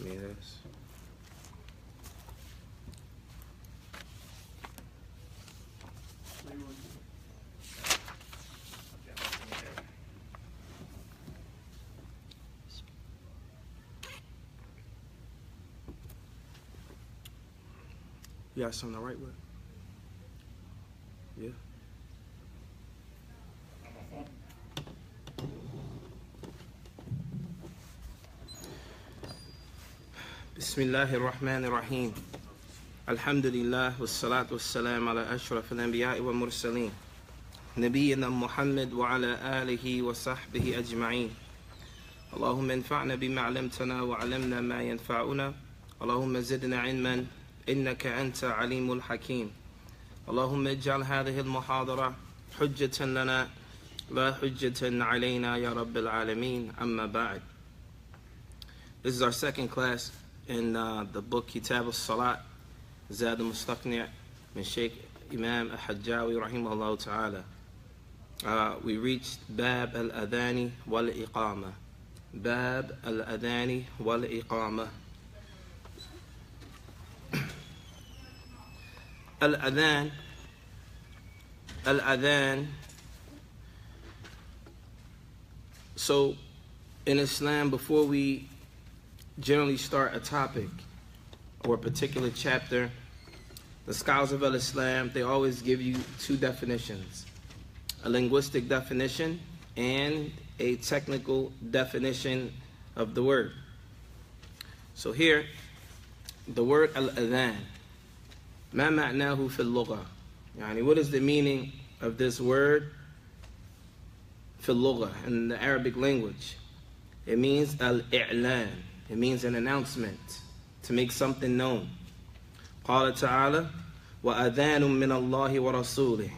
Yes. You got something to write with? Yeah. بسم الله الرحمن الرحيم الحمد لله والصلاة والسلام على أشرف الأنبياء والمرسلين نبينا محمد وعلى آله وصحبه أجمعين اللهم انفعنا بما علمتنا وعلمنا ما ينفعنا اللهم زدنا علما إنك أنت عليم الحكيم اللهم اجعل هذه المحاضرة حجة لنا لا حجة علينا يا رب العالمين أما بعد. This is our second class in the book Kitab Salat, Zaad al-Mustaqni' min Sheikh Imam al-Hajjawi rahimahullah ta'ala. We reached Bab al-Adhani wal-Iqama. Bab al-Adhani wal-Iqama. Al-Adhan. Al-Adhan. So, in Islam, before we generally start a topic or a particular chapter, the scholars of Islam, they always give you two definitions: a linguistic definition and a technical definition of the word. So here, the word al-adhan, ما معناه في اللغة? يعني, what is the meaning of this word في اللغة, in the Arabic language? It means al-i'lan. It means an announcement, to make something known. قال تعالى وأذان من الله ورسوله.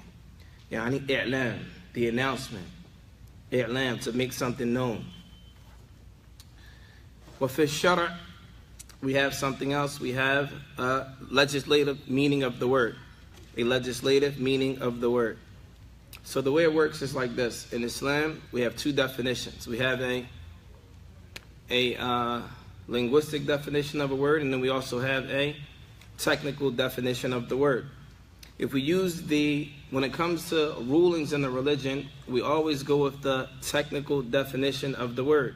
يعني إعلان, the announcement. إعلان, to make something known. وفي الشرع, we have something else. We have a legislative meaning of the word. A legislative meaning of the word. So the way it works is like this. In Islam, we have two definitions. We have a linguistic definition of a word, and then we also have a technical definition of the word. If we use when it comes to rulings in the religion, we always go with the technical definition of the word.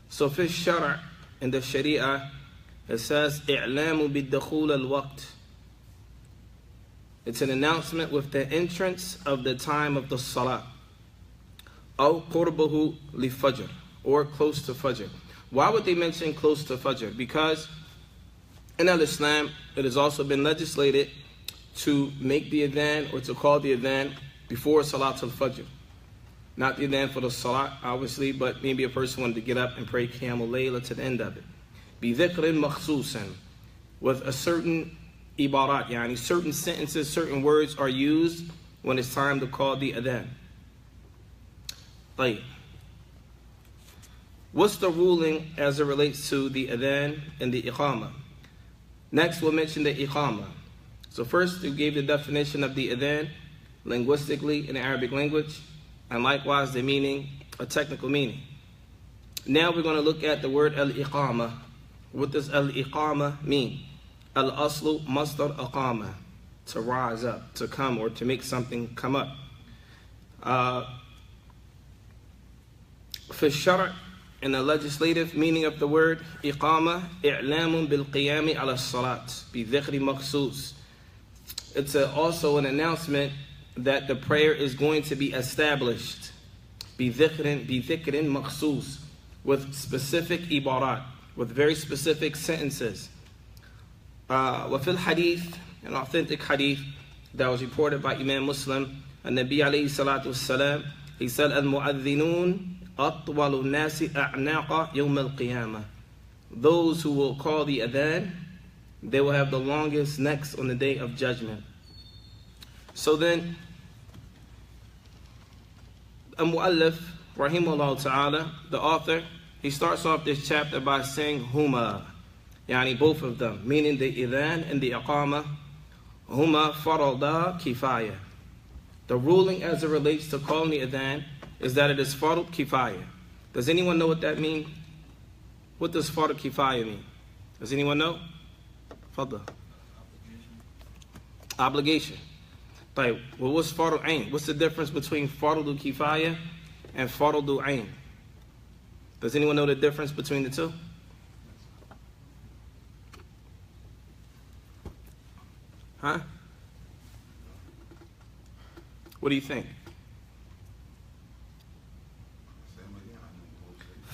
So fi shara, in the Sharia, it says i'lamu bid-dukhul al-waqt. It's an announcement with the entrance of the time of the salat. Aw qurbahu li fajr, or close to fajr. Why would they mention close to fajr? Because in Al-Islam, it has also been legislated to make the adhan, or to call the adhan, before Salat al-Fajr. Not the adhan for the Salat, obviously, but maybe a person wanted to get up and pray Qiyamul Layla to the end of it. بِذِكْرٍ مَخْصُوصًا, with a certain ibarat, yani certain sentences, certain words are used when it's time to call the adhan. طيب. What's the ruling as it relates to the adhan and the iqama? Next, we'll mention the iqama. So first, we gave the definition of the adhan linguistically in the Arabic language, and likewise the meaning, a technical meaning. Now we're going to look at the word al-iqama. What does al-iqama mean? Al-aslu masdar aqama, to rise up, to come, or to make something come up. Fi shara, in the legislative meaning of the word iqama, i'lamun bil qiyami ala salat bi dhikri makhsus. It's also an announcement that the prayer is going to be established bi dhikrin makhsus, with specific ibarat, with very specific sentences. Wa fil hadith, an authentic hadith that was reported by Imam Muslim, and Nabi alayhi salatu wassalam, he said, al-mu'adhinun أطول الناس أعناق يوم القيامة. Those who will call the adhan, they will have the longest necks on the day of judgment. So then, Al-Mu'allif, rahimahullah ta'ala, the author, he starts off this chapter by saying huma, yani both of them, meaning the adhan and the iqama. Huma farada kifaya. The ruling as it relates to calling the adhan is that it is farad kifaya. Does anyone know what that means? What does farad kifaya mean? Does anyone know? Fadda. Obligation. Right. Well, what's fardu ain? What's the difference between fardu kifaya and fardu ain? Does anyone know the difference between the two? Huh? What do you think?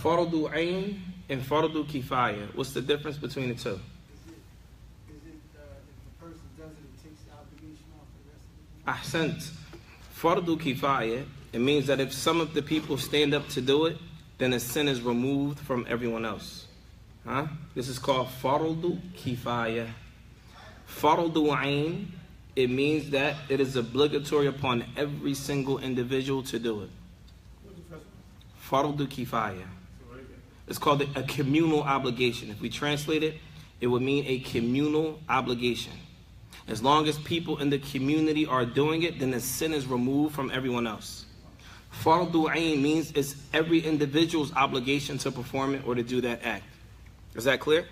Fardu ain and fardu kifaya. What's the difference between the two? Is it if a person does it takes the obligation off the rest of the Ahsant. Fardu kifaya, it means that if some of the people stand up to do it, then the sin is removed from everyone else. Huh? This is called fardu kifaya. Fardu ain, it means that it is obligatory upon every single individual to do it. Fardu kifaya. It's called a communal obligation. If we translate it, it would mean a communal obligation. As long as people in the community are doing it, then the sin is removed from everyone else. Fardu ain means it's every individual's obligation to perform it or to do that act. Is that clear?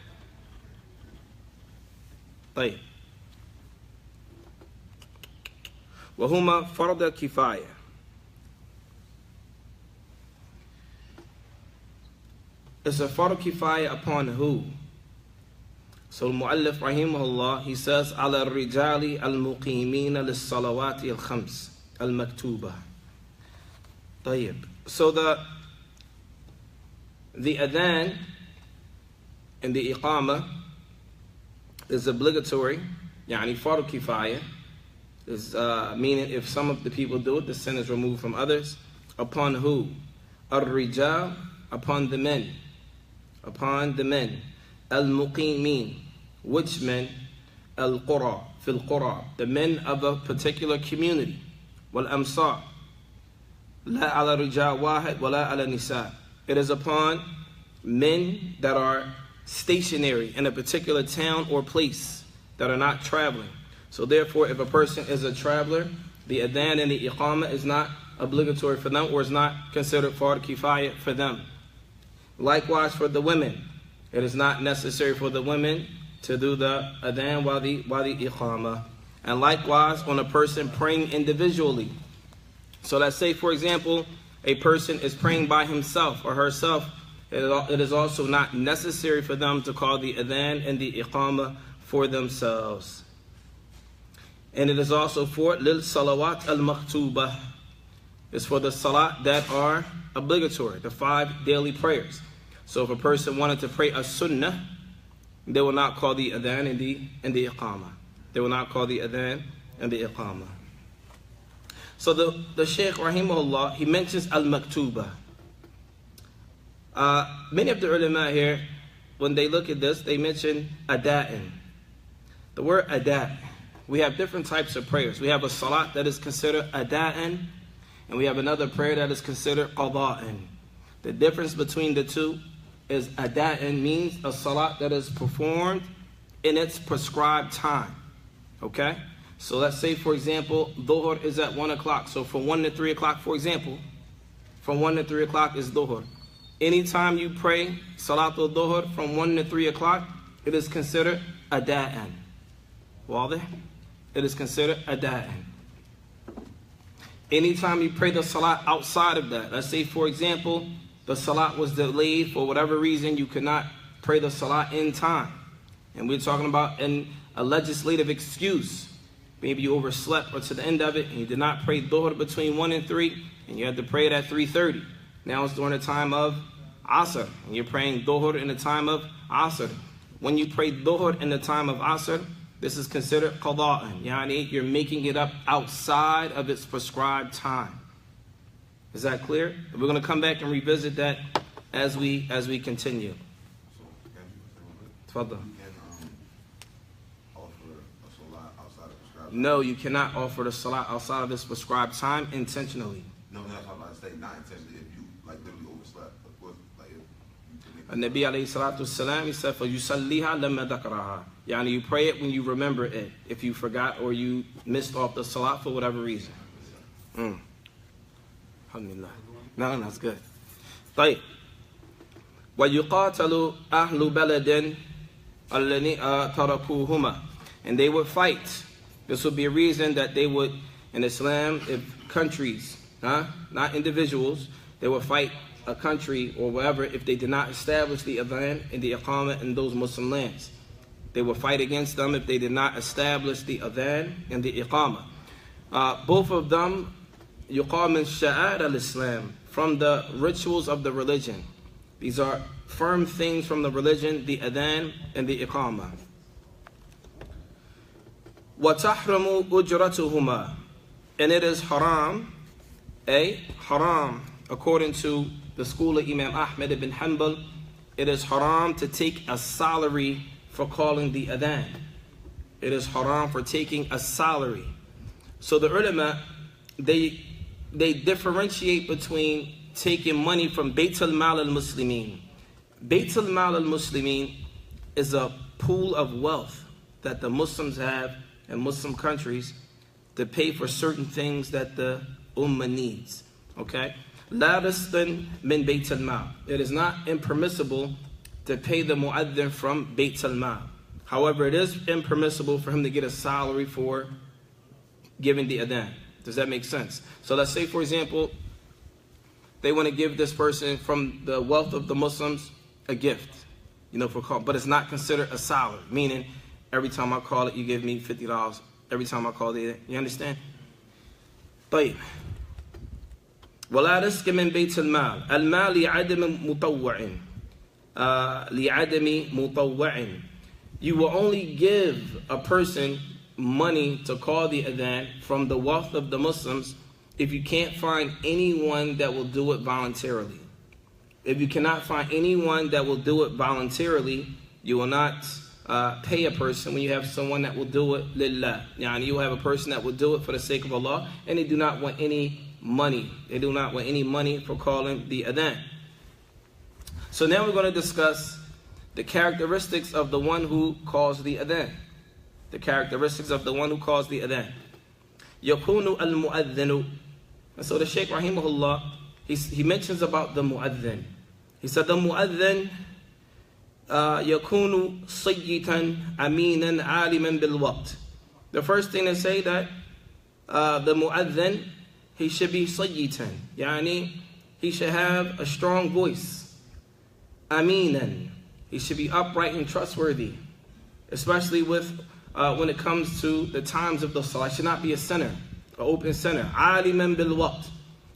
طيب. وهما فرض كفاية. It's a fardu kifaya upon who? So Mu'allif rahimahullah, he says, على الرجال المقيمين للصلوات الخمس المكتوبة. طيب. So the adhan and the iqama is obligatory, يعني fardu kifaya, is meaning if some of the people do it, the sin is removed from others. Upon who? Ar-rijal, upon the men. Upon the men. Al-muqimin, which men? Al-qura, fil qura, the men of a particular community. Wal-amsar, la ala rijal wahid wa la ala nisa. It is upon men that are stationary in a particular town or place, that are not traveling. So therefore, if a person is a traveler, the adhan and the iqama is not obligatory for them, or is not considered fardu kifaya for them. Likewise for the women, it is not necessary for the women to do the adhan while the iqama. And likewise on a person praying individually. So let's say, for example, a person is praying by himself or herself. It is also not necessary for them to call the adhan and the iqama for themselves. And it is also for lil salawat al maktubah. It's for the salat that are obligatory, the 5 daily prayers. So if a person wanted to pray a sunnah, they will not call the adhan and the iqama. They will not call the adhan and the iqama. So the Shaykh rahimahullah, he mentions al-maktubah. Many of the ulama here, when they look at this, they mention ada'in. The word ada', we have different types of prayers. We have a salat that is considered ada'in, and we have another prayer that is considered qada'in. The difference between the two is ada'in means a salat that is performed in its prescribed time. Okay? So let's say, for example, dhuhr is at 1 o'clock. So from 1 to 3 o'clock, for example, from 1 to 3 o'clock is dhuhr. Anytime you pray salatul dhuhr from 1 to 3 o'clock, it is considered ada'an. Wadah? It is considered ada'an. Anytime you pray the salat outside of that, let's say, for example, the salat was delayed for whatever reason, you could not pray the salat in time. And we're talking about a legislative excuse. Maybe you overslept or to the end of it, and you did not pray dhuhr between 1 and 3, and you had to pray it at 3:30. Now it's during the time of Asr, and you're praying dhuhr in the time of Asr. When you pray dhuhr in the time of Asr, this is considered qada'an. Yani you're making it up outside of its prescribed time. Is that clear? We're going to come back and revisit that as we continue. Tafadhal. No, you cannot offer the salat outside of this prescribed time intentionally. No, that's what I say, not intentionally. If you like literally overslept, of course, like if An-Nabi alayhi salatu wasalam, he said, فَيُسَلِّهَا لَمَّا ذَكَرَهَا. Yani you pray it when you remember it, if you forgot or you missed off the salat for whatever reason. Alhamdulillah. No, that's good. طيب. وَيُقَاتَلُ أَهْلُ بَلَدٍ تَرَكُوهُمَا. And they would fight. This would be a reason that they would, in Islam, if countries, not individuals, they would fight a country or whatever if they did not establish the adhan and the iqamah in those Muslim lands. They would fight against them if they did not establish the adhan and the iqamah. Both of them, yuqam min sha'ar al-Islam, from the rituals of the religion. These are firm things from the religion, the adhan and the iqamah. وَتَحْرَمُ أُجْرَتُهُمَا. And it is haram, according to the school of Imam Ahmad ibn Hanbal, it is haram to take a salary for calling the adhan. It is haram for taking a salary. So the ulama, they differentiate between taking money from Bayt al-Mal al-Muslimin. Bayt al-Mal al-Muslimin is a pool of wealth that the Muslims have in Muslim countries to pay for certain things that the ummah needs. Okay? La risqan min Bayt al-Mal. It is not impermissible to pay the mu'adhin from Bayt al-Mal. However, it is impermissible for him to get a salary for giving the adhan. Does that make sense? So let's say, for example, they want to give this person from the wealth of the Muslims a gift, for call, but it's not considered a salary, meaning every time I call it, you give me $50. Every time I call it, you understand? طيب. ولا رزق من بيت المال. المال لعدم مطوع. You will only give a person money to call the adhan from the wealth of the Muslims if you can't find anyone that will do it voluntarily. If you cannot find anyone that will do it voluntarily, you will not pay a person when you have someone that will do it lillah. You have a person that will do it for the sake of Allah, and they do not want any money. They do not want any money for calling the adhan. So now we're going to discuss the characteristics of the one who calls the adhan. The characteristics of the one who calls the adhan. يَكُونُ الْمُؤَذِّنُ. And so the Shaykh rahimahullah, he mentions about the mu'adhin. He said the mu'adhin يَكُونُ صَيِّتًا أَمِينًا عَالِمًا بِالْوَقْتِ. The first thing they say that the mu'adhin, he should be sayyitan, he should have a strong voice. Aminan, he should be upright and trustworthy, especially with when it comes to the times of the salah. He should not be a sinner, an open sinner. Aliman bil waqt,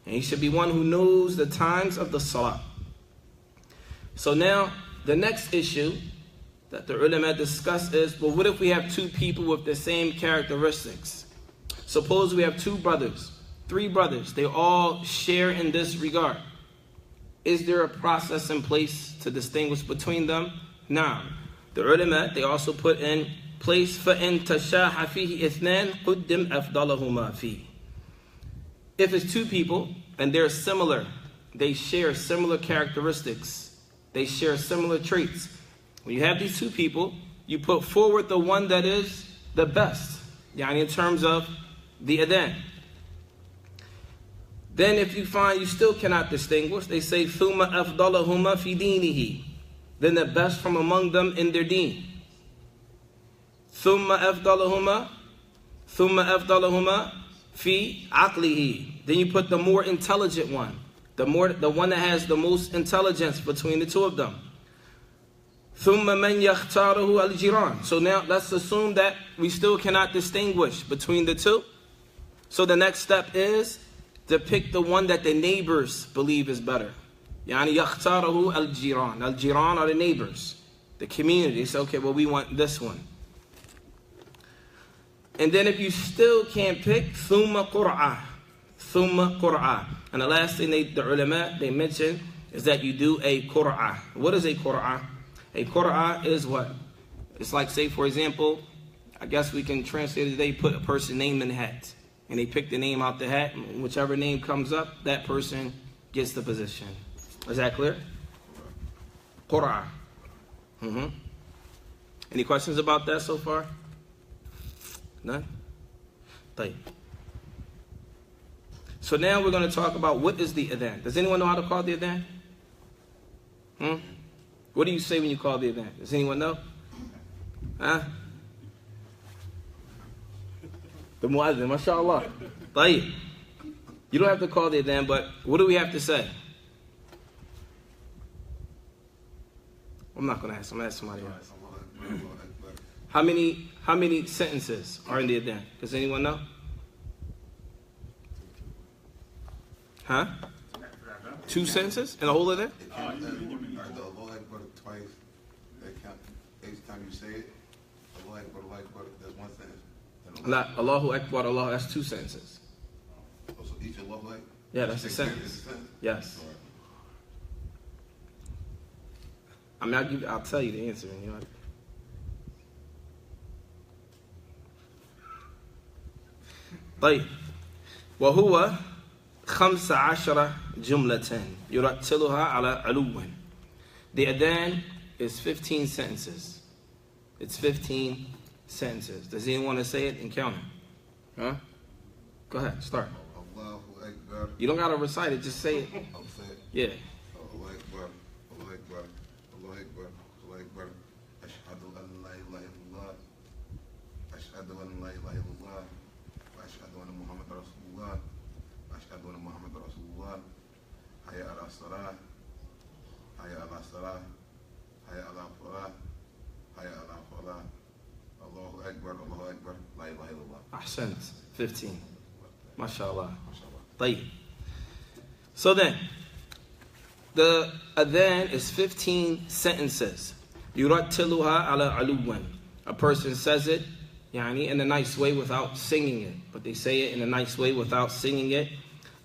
and he should be one who knows the times of the salah. So now the next issue that the ulama discuss is, well, what if we have two people with the same characteristics? Suppose we have two brothers, three brothers, they all share in this regard. Is there a process in place to distinguish between them? Now, the ulama, they also put in place فَإِن تَشَاحَ فِيهِ إِثْنَانِ قُدِّمْ أَفْضَلَهُمَا فِيهِ. If it's two people and they're similar, they share similar characteristics, they share similar traits. When you have these two people, you put forward the one that is the best, in terms of the adhan. Then if you find you still cannot distinguish, they say ثُمَّ أَفْضَلَهُمَا فِي دِينِهِ. Then the best from among them in their deen. ثُمَّ أَفْضَلَهُمَا فِي عَقْلِهِ. Then you put the more intelligent one, the one that has the most intelligence between the two of them. ثُمَّ مَنْ يَخْتَارُهُ الْجِيرَانِ. So now let's assume that we still cannot distinguish between the two. So the next step is to pick the one that the neighbors believe is better. يعني يختاره الجيران. Al-Jiran are the neighbors, the community. They say, okay, well, we want this one. And then if you still can't pick, ثُمَّ قُرْعَةٌ. And the last thing the ulama, they mention is that you do a qur'ah. What is a qur'ah? A qur'ah is what? It's like, say, for example, I guess we can translate it, they put a person's name in the hat. And they pick the name out the hat. Whichever name comes up, that person gets the position. Is that clear? Qur'ah. Any questions about that so far? None? طيب. So now we're going to talk about what is the adhan. Does anyone know how to call the adhan? What do you say when you call the adhan? Does anyone know? Huh? The muazzin, mashallah. طيب. You don't have to call the adhan, but what do we have to say? I'm not going to ask. I'm going to ask somebody else. How many sentences are in the adhan? Does anyone know? Huh? 2 sentences in the whole adhan? The Allahu Akbar twice, that count, each time you say it, Allahu Akbar, that's one sentence. La, Allahu Akbar, Allah, that's 2 sentences. Oh, so each Allahu Akbar? Yeah, that's a sentence. Yes. I mean, I'll tell you the answer. You know. طيب وهو 15 جملة يرتلها على علو. The adhan is 15 sentences. It's 15 sentences. Does anyone want to say it and count it? Huh? Go ahead, start. Allahu Akbar. You don't gotta recite it, just say it. I'll say it. Yeah. Allahu Akbar, Allahu Akbar, Allahu Akbar, Allahu Akbar. Ashhadu an la ilaha illallah. Ashhadu an la ilaha illallah. Ashhadu anna Muhammad Rasulullah. Ashhadu anna Muhammad Rasulullah. Hayya ala salah. Hayya ala salah. Hayya ala falah. Hayya ala falah. Allahu Akbar, Allahu Akbar. La ilaha illallah. Ahsant. 15. MashaAllah. طيب. So then, the adhan is 15 sentences. يُرَتِّلُهَا عَلَى عَلُوًا. A person says it in a nice way without singing it. But they say it in a nice way without singing it.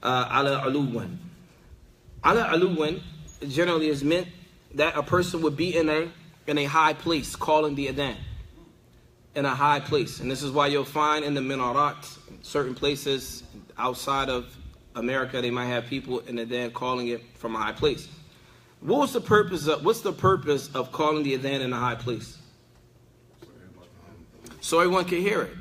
عَلَى عَلُوًا. عَلَى عَلُوًا generally is meant that a person would be in a high place calling the adhan. In a high place. And this is why you'll find in the minarat, in certain places outside of America, they might have people in the adhan calling it from a high place. What's the purpose of calling the adhan in a high place? So everyone can hear it.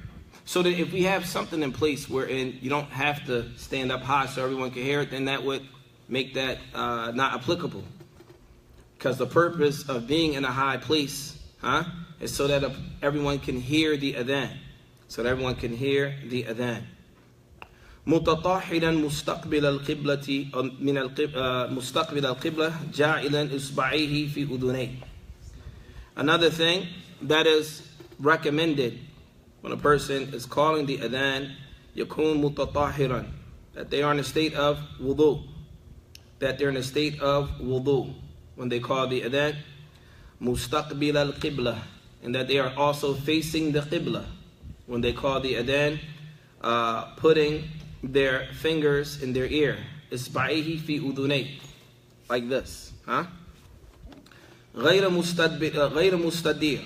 So that if we have something in place wherein you don't have to stand up high so everyone can hear it, then that would make that not applicable. Because the purpose of being in a high place, is so that everyone can hear the adhan. So that everyone can hear the adhan. متطاحنا مستقبل القبلة من مستقبل القبلة جاعلا إصبعيه في أذنيه. Another thing that is recommended when a person is calling the adhan, يكون متطاحرا, that they are in a state of wudu. That they're in a state of wudu when they call the adhan. مستقبل القبلة, and that they are also facing the qibla when they call the adhan, putting their fingers in their ear, إصبعيه في أذنيه, like this, غير مستدير.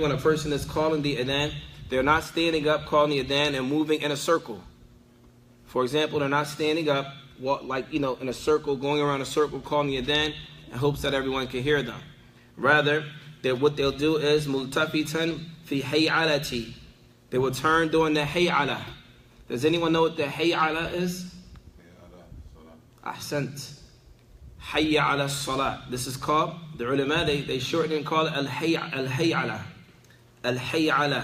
When a person is calling the adhan, they're not standing up calling the adhan and moving in a circle. For example, they're not standing up in a circle, going around a circle calling the adhan in hopes that everyone can hear them. Rather, what they'll do is multafitan fi hay'alati. They will turn during the hay'ala. Does anyone know what the hay'ala is? Ahsant. Hayya ala salat. This is called, the ulama, they shorten and call it al-hay'ala. Al-hay'ala.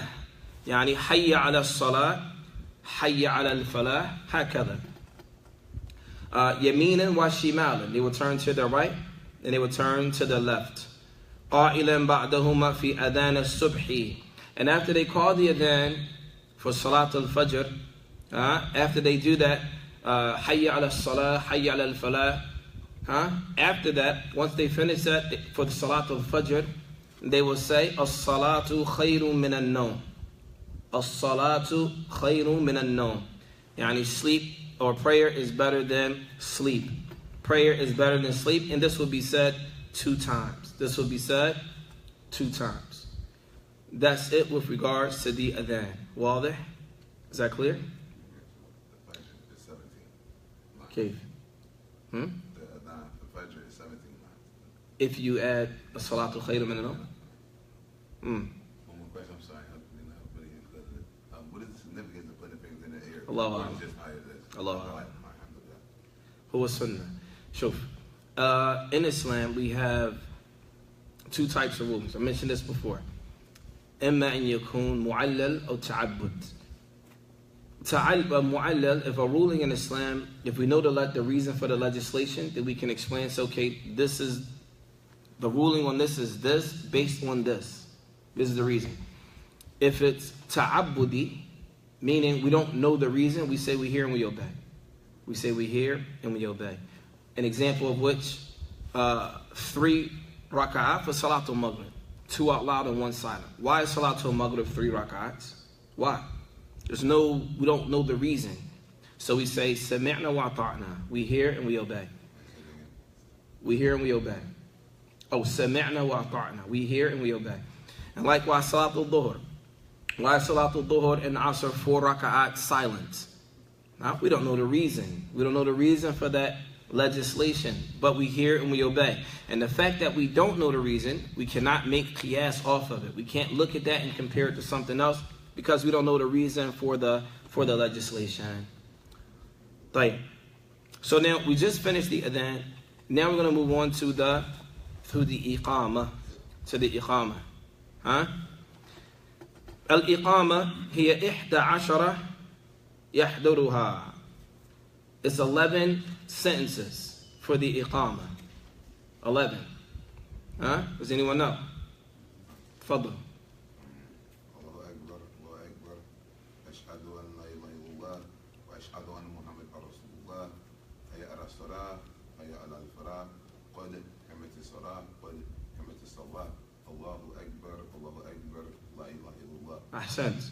Hayya ala salat, hayya ala al-falah, hakada. Yaminan wa shimalan. They will turn to the right and they will turn to the left. قائلا بعدهما في أذان الصبح. And after they call the adhan for Salat al-Fajr, after they do that, Hayya ala salah, Hayya ala al-falah, after that, once they finish that for the Salat al-Fajr, they will say, As-salatu khayrun min al-nawm. As-salatu khayrun min al-nawm. Sleep or prayer is better than sleep. Prayer is better than sleep, and this will be said 2 times. This will be said 2 times. That's it with regards to the adhan. Wadah? Is that clear? The Fajr is 17. Okay. The adhan, the Fajr is 17. If you add a Salatul Khayr min al-Nawm? One more question, I'm sorry. What is the significance of putting fingers in the air? Allah. Or just higher this? Allah. Huwa sunnah. Shuf. In Islam, we have Two types of rulings. I mentioned this before. إما أن يكون معلل أو تعبد. Mu'allal, if a ruling in Islam, if we know the reason for the legislation, then we can explain, so, okay, this is, the ruling on this is this, based on this. This is the reason. If it's ta'abbudi, meaning we don't know the reason, we say we hear and we obey. We say we hear and we obey. An example of which, 3 raka'at for Salatul Maghrib. 2 out loud and 1 silent. Why is Salatul Maghrib 3 raka'ats? Why? We don't know the reason. So we say, Sami'na wa ta'na. We hear and we obey. We hear and we obey. Oh, Sami'na wa ta'na. We hear and we obey. And likewise, Salatul Dhuhr. Why is Salatul Dhuhr and Asr 4 raka'at silent? Now, we don't know the reason. We don't know the reason for that legislation, but we hear and we obey. And the fact that we don't know the reason, we cannot make qiyas off of it. We can't look at that and compare it to something else, because we don't know the reason for the legislation. Right. So now we just finished the adhan. Now we're going to move on to the iqama. To the iqama. Huh? Al-iqama hiya 11 yahduruha. It's 11 sentences for the iqama. 11. Huh? Does anyone know? Fadl. Ahsant.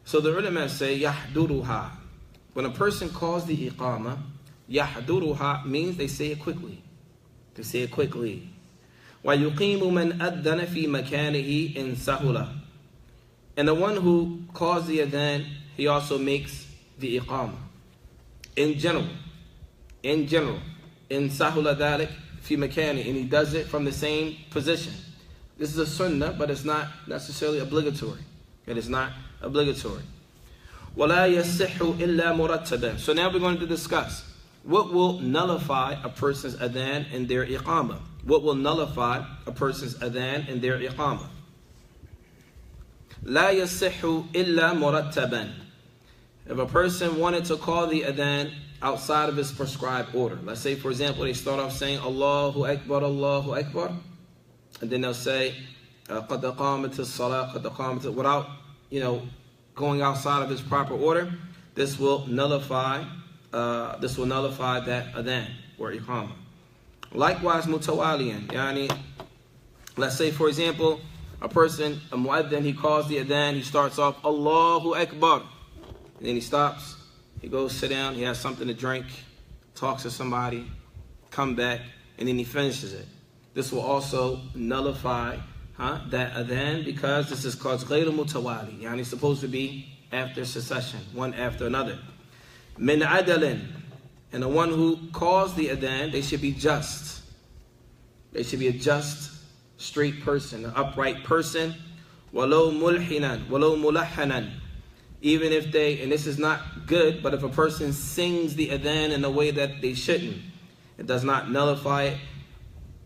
So the ulama say, yahduruha. When a person calls the iqama, yahduruha means they say it quickly. They say it quickly. وَيُقِيمُ مَنْ أَذَّنَ فِي مَكَانِهِ إِنْ سَهُلَ. And the one who calls the adhan, he also makes the iqama. In general. In sahula dhalik fi makani, and he does it from the same position. This is a sunnah, but it's not necessarily obligatory. It is not obligatory. وَلَا يَصِحُّ إِلَّا مُرَتَّبًا. So now we're going to discuss what will nullify a person's adhan and their iqama. What will nullify a person's adhan and their iqama? لَا يَصِحُّ إِلَّا مُرَتَّبًا. If a person wanted to call the adhan outside of his prescribed order, let's say, for example, they start off saying Allahu Akbar, Allahu Akbar, and then they'll say قَدْ قَامَتِ الصَّلَاةِ قَدْ قَامَتِ, without, going outside of his proper order, this will nullify that adhan or iqama. Likewise, mutawaliyan, let's say, for example, a muadhin, he calls the adhan, he starts off Allahu Akbar, and then he stops, he goes sit down, he has something to drink, talks to somebody, come back, and then he finishes it. This will also nullify that adhan, because this is called ghayru mutawali. It's supposed to be after succession, one after another. Min adalin. And the one who calls the adhan, they should be just. They should be a just, straight person, an upright person. Walau mulhinan, walau mulahanan. Even if and this is not good, but if a person sings the adhan in a way that they shouldn't, it does not nullify it.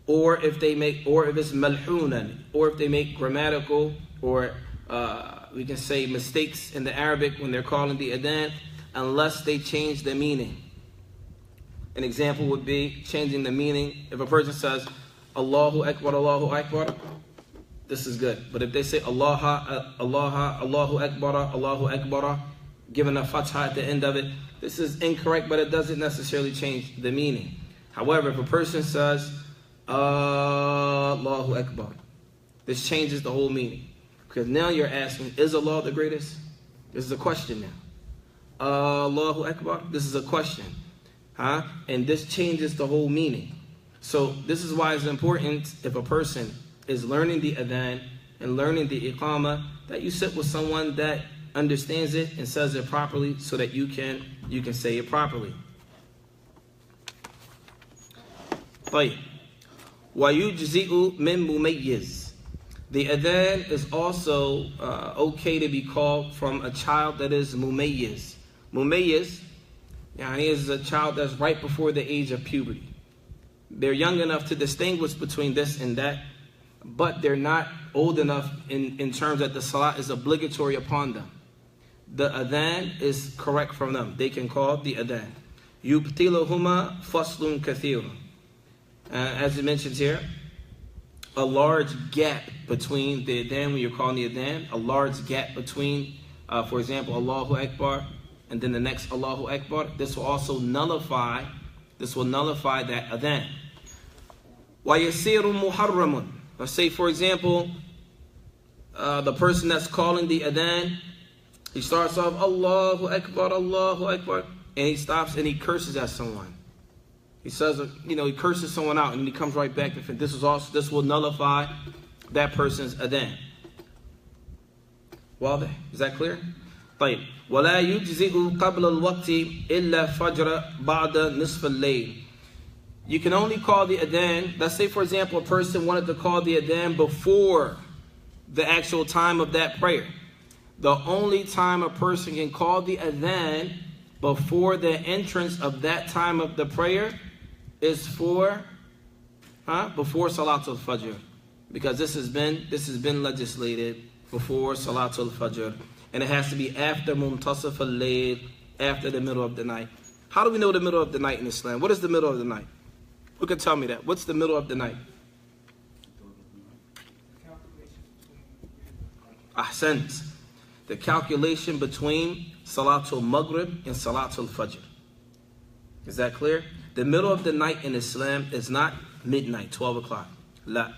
Or if it's malhunan, or if they make grammatical or we can say mistakes in the Arabic when they're calling the adhan, unless they change the meaning. An example would be changing the meaning. If a person says Allahu Akbar, Allahu Akbar, this is good. But if they say Allahu Akbar, Allahu Akbar, given a fatha at the end of it, this is incorrect, but it doesn't necessarily change the meaning. However, if a person says Allahu Akbar, this changes the whole meaning. Because now you're asking, is Allah the greatest? This is a question now. Allahu Akbar, this is a question. And this changes the whole meaning. So this is why it's important, if a person is learning the adhan and learning the iqama, that you sit with someone that understands it and says it properly, so that you can say it properly. طيب. وَيُجْزِئُ مِن مُمَيِّزٍ. The adhan is also okay to be called from a child that is mumayyiz. Mumayyiz, is a child that's right before the age of puberty. They're young enough to distinguish between this and that. but they're not old enough in terms that the salat is obligatory upon them. The adhan is correct from them. They can call the adhan. Yubtilahuma faslun kathir. As it mentions here, a large gap between the adhan when you're calling the adhan, a large gap between, for example, Allahu Akbar and then the next Allahu Akbar. This will also nullify that adhan. وَيَسِيرٌ مُحَرَّمٌ. Let's say, for example, the person that's calling the adhan, he starts off Allahu Akbar, and he stops and he curses at someone. He says, he curses someone out, and he comes right back to this will nullify that person's adhan. Well, is that clear? طيب. ولا يجزئ قبل الوقت إلا فجر بعد نصف الليل. You can only call the adhan. Let's say, for example, a person wanted to call the adhan before the actual time of that prayer. The only time a person can call the adhan before the entrance of that time of the prayer is before Salatul Fajr, because this has been legislated before Salatul Fajr, and it has to be after Muntasaf al-Layl, after the middle of the night. How do we know the middle of the night in Islam? What is the middle of the night? Who can tell me that? What's the middle of the night? Ahsant. The calculation between Salatul Maghrib and Salatul Fajr. Is that clear? The middle of the night in Islam is not midnight, 12 o'clock. La.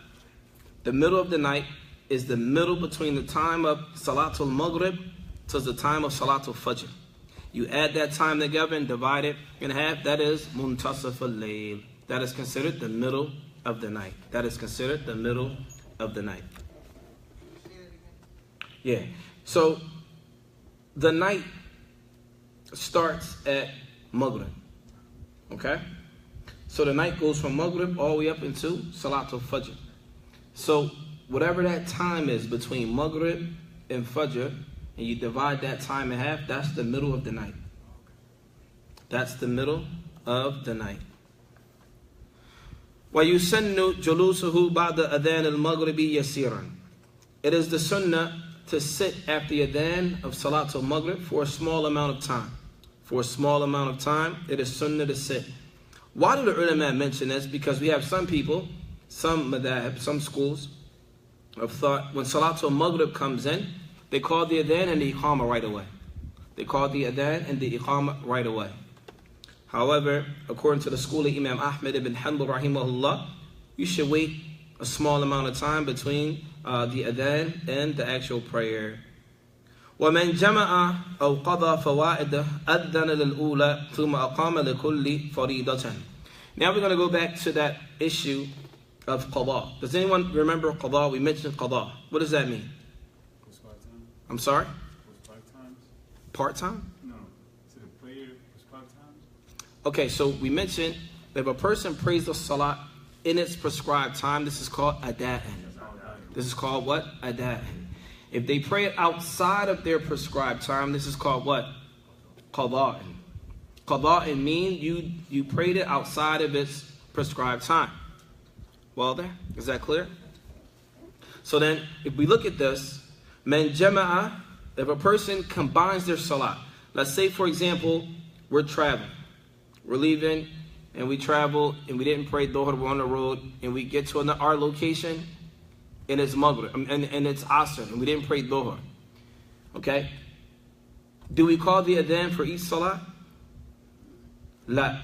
The middle of the night is the middle between the time of Salatul Maghrib to the time of Salatul Fajr. You add that time together and divide it in half. That is Muntasaf al-Layl. That is considered the middle of the night. That is considered the middle of the night. Yeah. So the night starts at Maghrib. Okay? So the night goes from Maghrib all the way up into Salatul Fajr. So whatever that time is between Maghrib and Fajr, and you divide that time in half, that's the middle of the night. That's the middle of the night. وَيُسَنُّ جُلُوسُهُ بَعْدَ أَذَانِ الْمَغْرِبِ يَسِيرًا. It is the sunnah to sit after the adhan of Salatul Maghrib for a small amount of time. For a small amount of time, it is sunnah to sit. Why do the ulama mention this? Because we have some people, some madhab, some schools of thought, when Salatul Maghrib comes in, they call the adhan and the iqamah right away. They call the adhan and the iqamah right away. However, according to the school of Imam Ahmad ibn Hanbal rahimahullah, you should wait a small amount of time between the adhan and the actual prayer. وَمَنْ جَمَعَ أَوْ قَضَى فَوَائِدَ أَذَّنَ لِلْأُولَى ثُمَّ أَقَامَ لِكُلِّ فَرِيضَةً. Now we're going to go back to that issue of qada. Does anyone remember qada? We mentioned qada. What does that mean? I'm sorry? Part-time? No. To the prayer prescribed times? Okay, so we mentioned that if a person prays the salat in its prescribed time, this is called ada'an. This is called what? Ada'an. If they pray it outside of their prescribed time, this is called what? Qada'an. Qada'an means you prayed it outside of its prescribed time. Well there, is that clear? So then, if we look at this, man jama'a, if a person combines their salat, let's say for example, we're traveling. We're leaving and we travel and we didn't pray Dhuhr, we're on the road and we get to our location and it's Maghrib, and it's Asr, and we didn't pray Dhuhr. Okay? Do we call the adhan for each salat? La.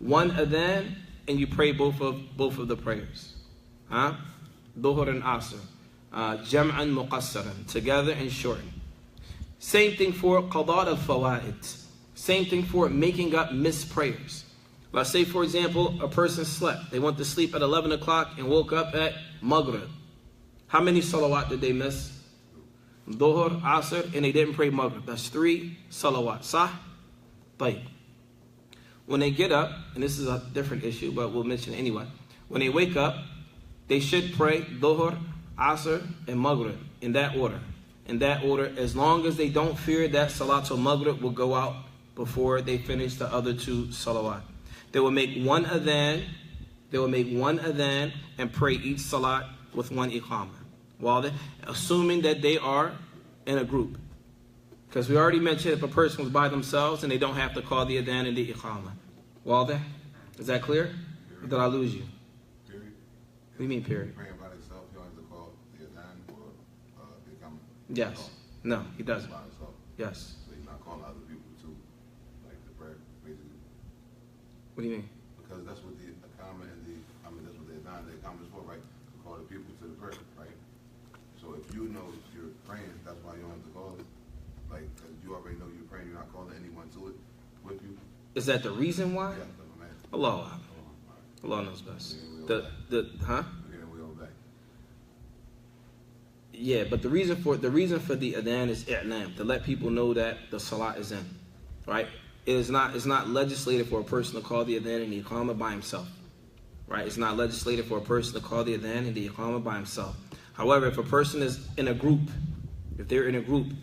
One adhan and you pray both of the prayers. Huh? Dhuhr and Asr. Jam'an muqassaran, together and shortened. Same thing for qada al-fawaid. Same thing for making up missed prayers. Let's say, for example, a person slept. They went to sleep at 11 o'clock and woke up at Maghrib. How many salawat did they miss? Dhuhr, Asr, and they didn't pray Maghrib. That's 3 salawat. Sah? Tayyib. When they get up, and this is a different issue, but we'll mention it anyway. When they wake up, they should pray Dhuhr, Asr, and Maghrib in that order. In that order, as long as they don't fear that Salatul Maghrib will go out before they finish the other 2 salawat. They will make one adhan. They will make one adhan and pray each salat with one iqama. Wadah? Assuming that they are in a group. Because we already mentioned if a person was by themselves and they don't have to call the adhan and the iqama. Wadah? Is that clear? Or did I lose you? Period. What do you mean, period? Praying by himself, you don't have to call the adhan or the iqama. Yes. No, he doesn't. By himself. Yes. So you're not calling other people too, like the prayer, basically. What do you mean? Because that's what the iqama and that's what the adhan, the iqama is for, right? To call the people to the prayer, right? So if you know you're praying, that's why you don't have to call it. Like, because you already know you're praying, you're not calling anyone to it with you. Is that the reason why? Yeah, that's what I'm asking. Allah. All right. Allah knows best. We're getting Huh? way over back. Yeah, but the reason for the adhan is i'lam, to let people know that the salat is in. Right? It's not legislated for a person to call the adhan and the iqama by himself. Right? It's not legislated for a person to call the adhan and the iqama by himself. However, if a person is in a group, if they're in a group,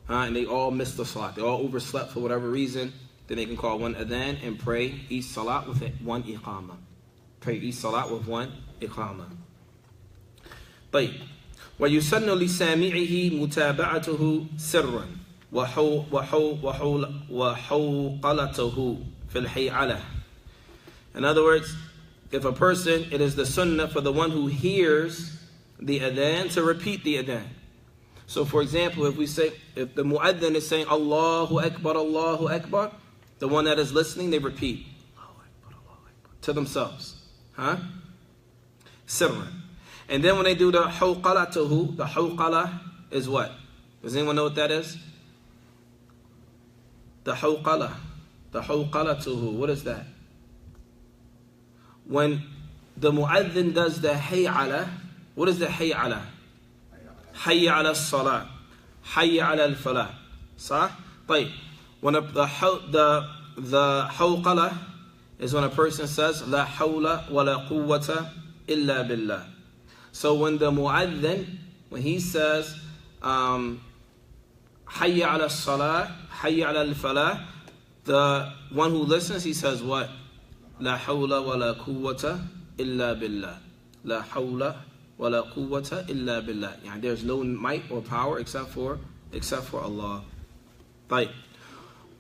and they all missed the salat, they all overslept for whatever reason, then they can call one adhan and pray each salat with one iqama. Pray each salat with one iqama. طيب. ويسن لسامعه متابعته سرا وحوقلته في الحيعلة. In other words, if a person, it is the sunnah for the one who hears the adhan to repeat the adhan. So for example, if the mu'adhan is saying Allahu Akbar, the one that is listening, they repeat Allahu Akbar to themselves. Huh? Sirran. And then when they do the hawqalatuhu, the hawqala is what? Does anyone know what that is? The hawqalatuhu, what is that? When the mu'adhin does the hay'ala, what is the hay'ala? Hayya ala salat, hayya ala al-falah. Sah? طيب. When the hawqala is when a person says la hawla wa la quwwata illa billah. So when the mu'adhin, when he says hayya ala salat, hayya ala al-falah, the one who listens, he says what? La hawla wa la quwwata illa billah. La hawla wa la quwwata illa billah. Yani there's no might or power except for Allah. طيب.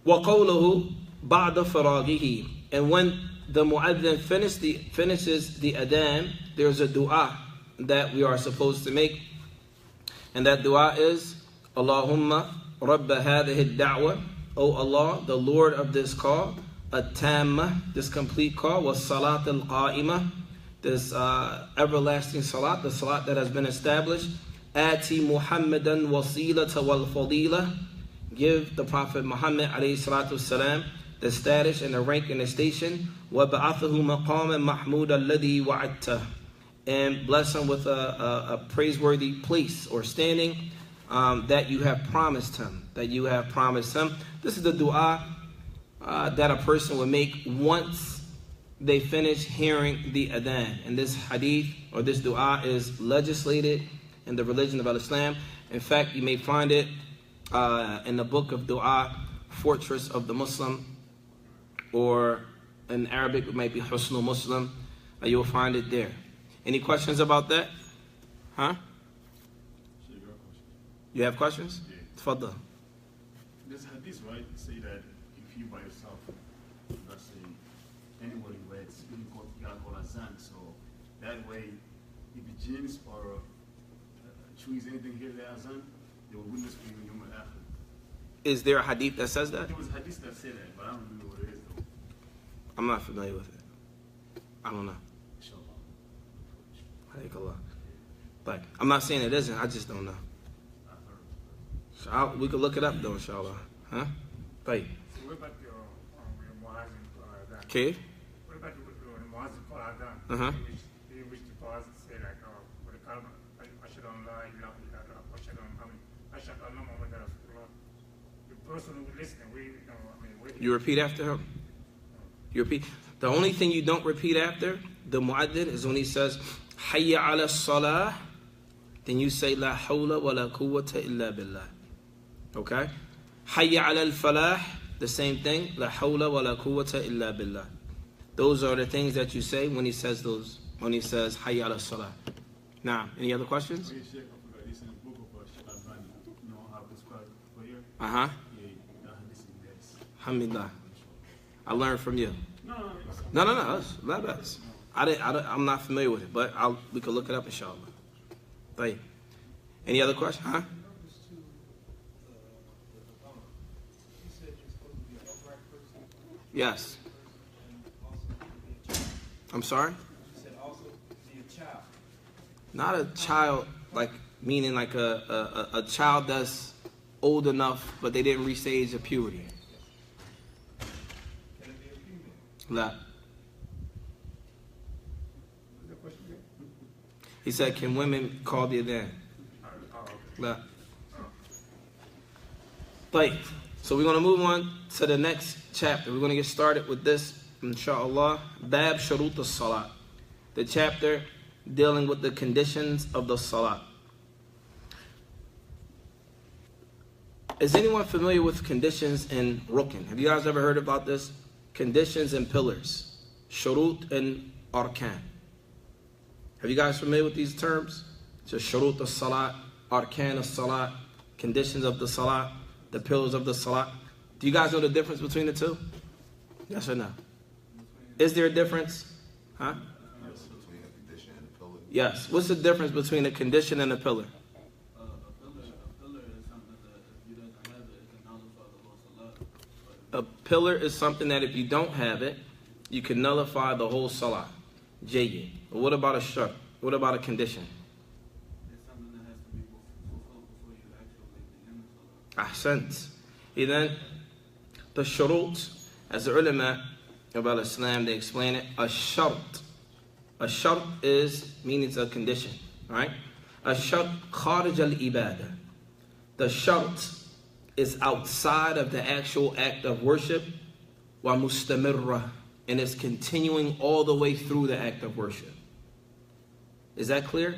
وقوله بعد فراغه. And when the mu'adhin finishes the adhan, there's a dua that we are supposed to make. And that dua is Allahumma Rabba hadhihi ad-da'wa. O Allah, the Lord of this call, at-tamma, this complete call, was salat al-qa'imah, this everlasting salat, the salat that has been established. Ati Muhammadan wasilata wal fadila. Give the Prophet Muhammad alayhi salatu wasalam the status and the rank and the station. وَبَعَثَهُ مَقَامًا مَحْمُودًا الَّذِي وَعَدْتَهُ. And bless him with a praiseworthy place or standing that you have promised him. This is the dua that a person would make once they finish hearing the adhan. And this hadith or this dua is legislated in the religion of Islam. In fact, you may find it in the book of dua, Fortress of the Muslim, or in Arabic it might be Husnul Muslim. You'll find it there. Any questions about that? Huh? You have questions? Yeah. Tfaddal. There's hadith, right? Say that if you by yourself, let's say, anybody waits, you gotta call azan. So that way, if the jinns or trees, anything hear the azan, they will witness for you in Yom Al-Akhir. Is there a hadith that says that? There was hadith that said that, but I don't remember what it is though. I'm not familiar with it. I don't know. Inshallah. Like, I'm not saying it isn't, I just don't know. So we could look it up though, inshallah. Huh? Right. So what about the Muazzin call adhan? Okay. What about the Muazzin call adhan? Uh-huh. In which the pause say like, for the kalma, Ashhadu an la ilaha illallah, Ashhadu anna Muhammadan Rasulullah. The person who's listening, You repeat after him? You repeat. The only thing you don't repeat after the mu'adhin is when he says, Hayya ala salah, then you say, La hawla wa la quwwata illa billah. Okay? Hayya ala al-falah, the same thing, La hawla wa la quwwata illa billah. Those are the things that you say when he says Hayya ala salah. Now, any other questions? Okay, Sheikh, I forgot this in the book of Salat, you know, how to prescribe prayer. Uh-huh. Yeah, that hadith in there. Alhamdulillah. I learned from you. No, No. That's not bad. I'm not familiar with it, but we could look it up, inshallah. Right. Any other question? Huh? Yes. I'm sorry? Not a child, like meaning like a child that's old enough, but they didn't reach the age of puberty. La. He said, can women call the adhan? La. Right. So we're going to move on to the next chapter. We're going to get started with this, inshallah. Bab Shurut al-Salat. The chapter dealing with the conditions of the Salat. Is anyone familiar with conditions in Rukn? Have you guys ever heard about this? Conditions and pillars. Shurut and Arkan. Have you guys familiar with these terms? So Shurut al-Salat, Arkan al-Salat, conditions of the Salat, the pillars of the Salat. Do you guys know the difference between the two? Yes or no? Is there a difference? Huh? Between a condition and a pillar. Yes. What's the difference between a condition and a pillar? A pillar is something that if you don't have it, it can nullify the whole salat. A pillar is something that if you don't have it, you can nullify the whole salah. Jayyid. But what about a shart? What about a condition? It's something that has to be fulfilled before you actually begin the salat. Ahsant. Then the shurut, as the ulama of Islam, they explain it, a shart. A shart is, meaning it's a condition, right? A shart kharij al-ibadah. The shart is outside of the actual act of worship, wa mustamirra, and it's continuing all the way through the act of worship. Is that clear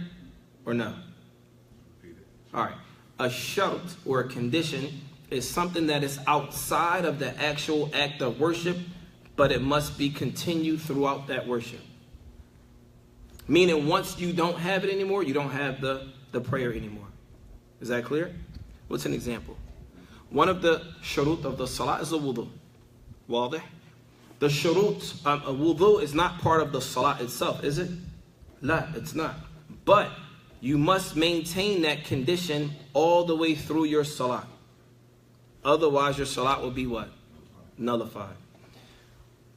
or no? All right. A shart or a condition is something that is outside of the actual act of worship, but it must be continued throughout that worship. Meaning once you don't have it anymore, you don't have the prayer anymore. Is that clear? What's an example? One of the shurut of the salat is the wudu. Wadih? The shurut, a wudu is not part of the salat itself, is it? La, it's not. But you must maintain that condition all the way through your salat. Otherwise, your salat will be what? Nullified.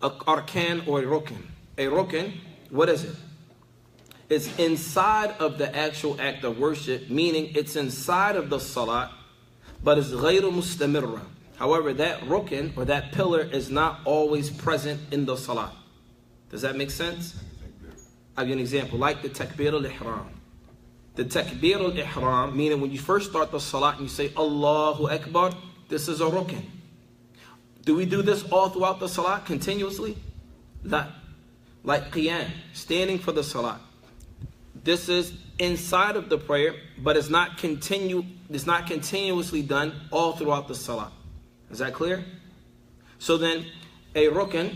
A arkan or a rukn. A rukn, what is it? It's inside of the actual act of worship, meaning it's inside of the salat, but it's ghayru mustamirra. However, that rukn or that pillar is not always present in the salat. Does that make sense? I'll give you an example, like the takbir al-ihram. The takbir al-ihram, meaning when you first start the salat and you say Allahu Akbar, this is a rukn. Do we do this all throughout the salat continuously? La. Like qiyam, standing for the salat. This is inside of the prayer, but it's not continuously done all throughout the salat. Is that clear? So then, a rukn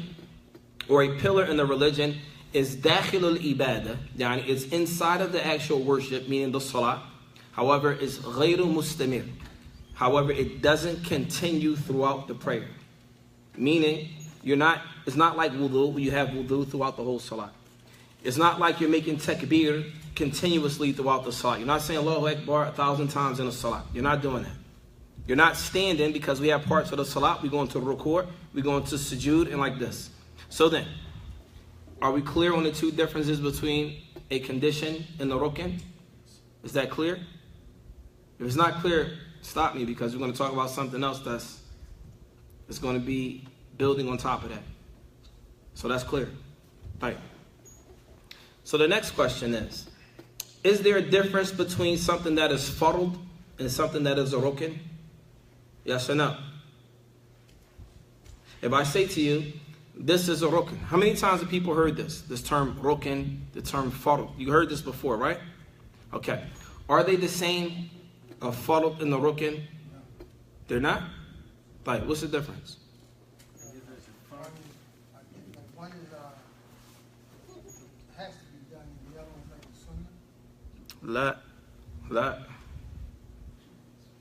or a pillar in the religion is dakhilul ibadah, yani it's inside of the actual worship, meaning the salat. However, it's ghayru mustamir. However, it doesn't continue throughout the prayer. Meaning, it's not like wudu, where you have wudu throughout the whole salat. It's not like you're making takbir continuously throughout the salat. You're not saying Allahu Akbar 1,000 times in a salat. You're not doing that. You're not standing because we have parts of the salat. We go into ruku', we go into sujood, and like this. So then, are we clear on the two differences between a condition and the rukn? Is that clear? If it's not clear, stop me, because we're going to talk about something else that's going to be building on top of that. So that's clear. Right. So the next question is there a difference between something that is fard and something that is a rukn? Yes or no? If I say to you, this is a rukn. How many times have people heard this? This term rukn, the term fard. You heard this before, right? Okay. Are they the same, a fard and the rukn? They're not? Right. What's the difference? One is has to be done, and the other one's like a sunnah. La. La.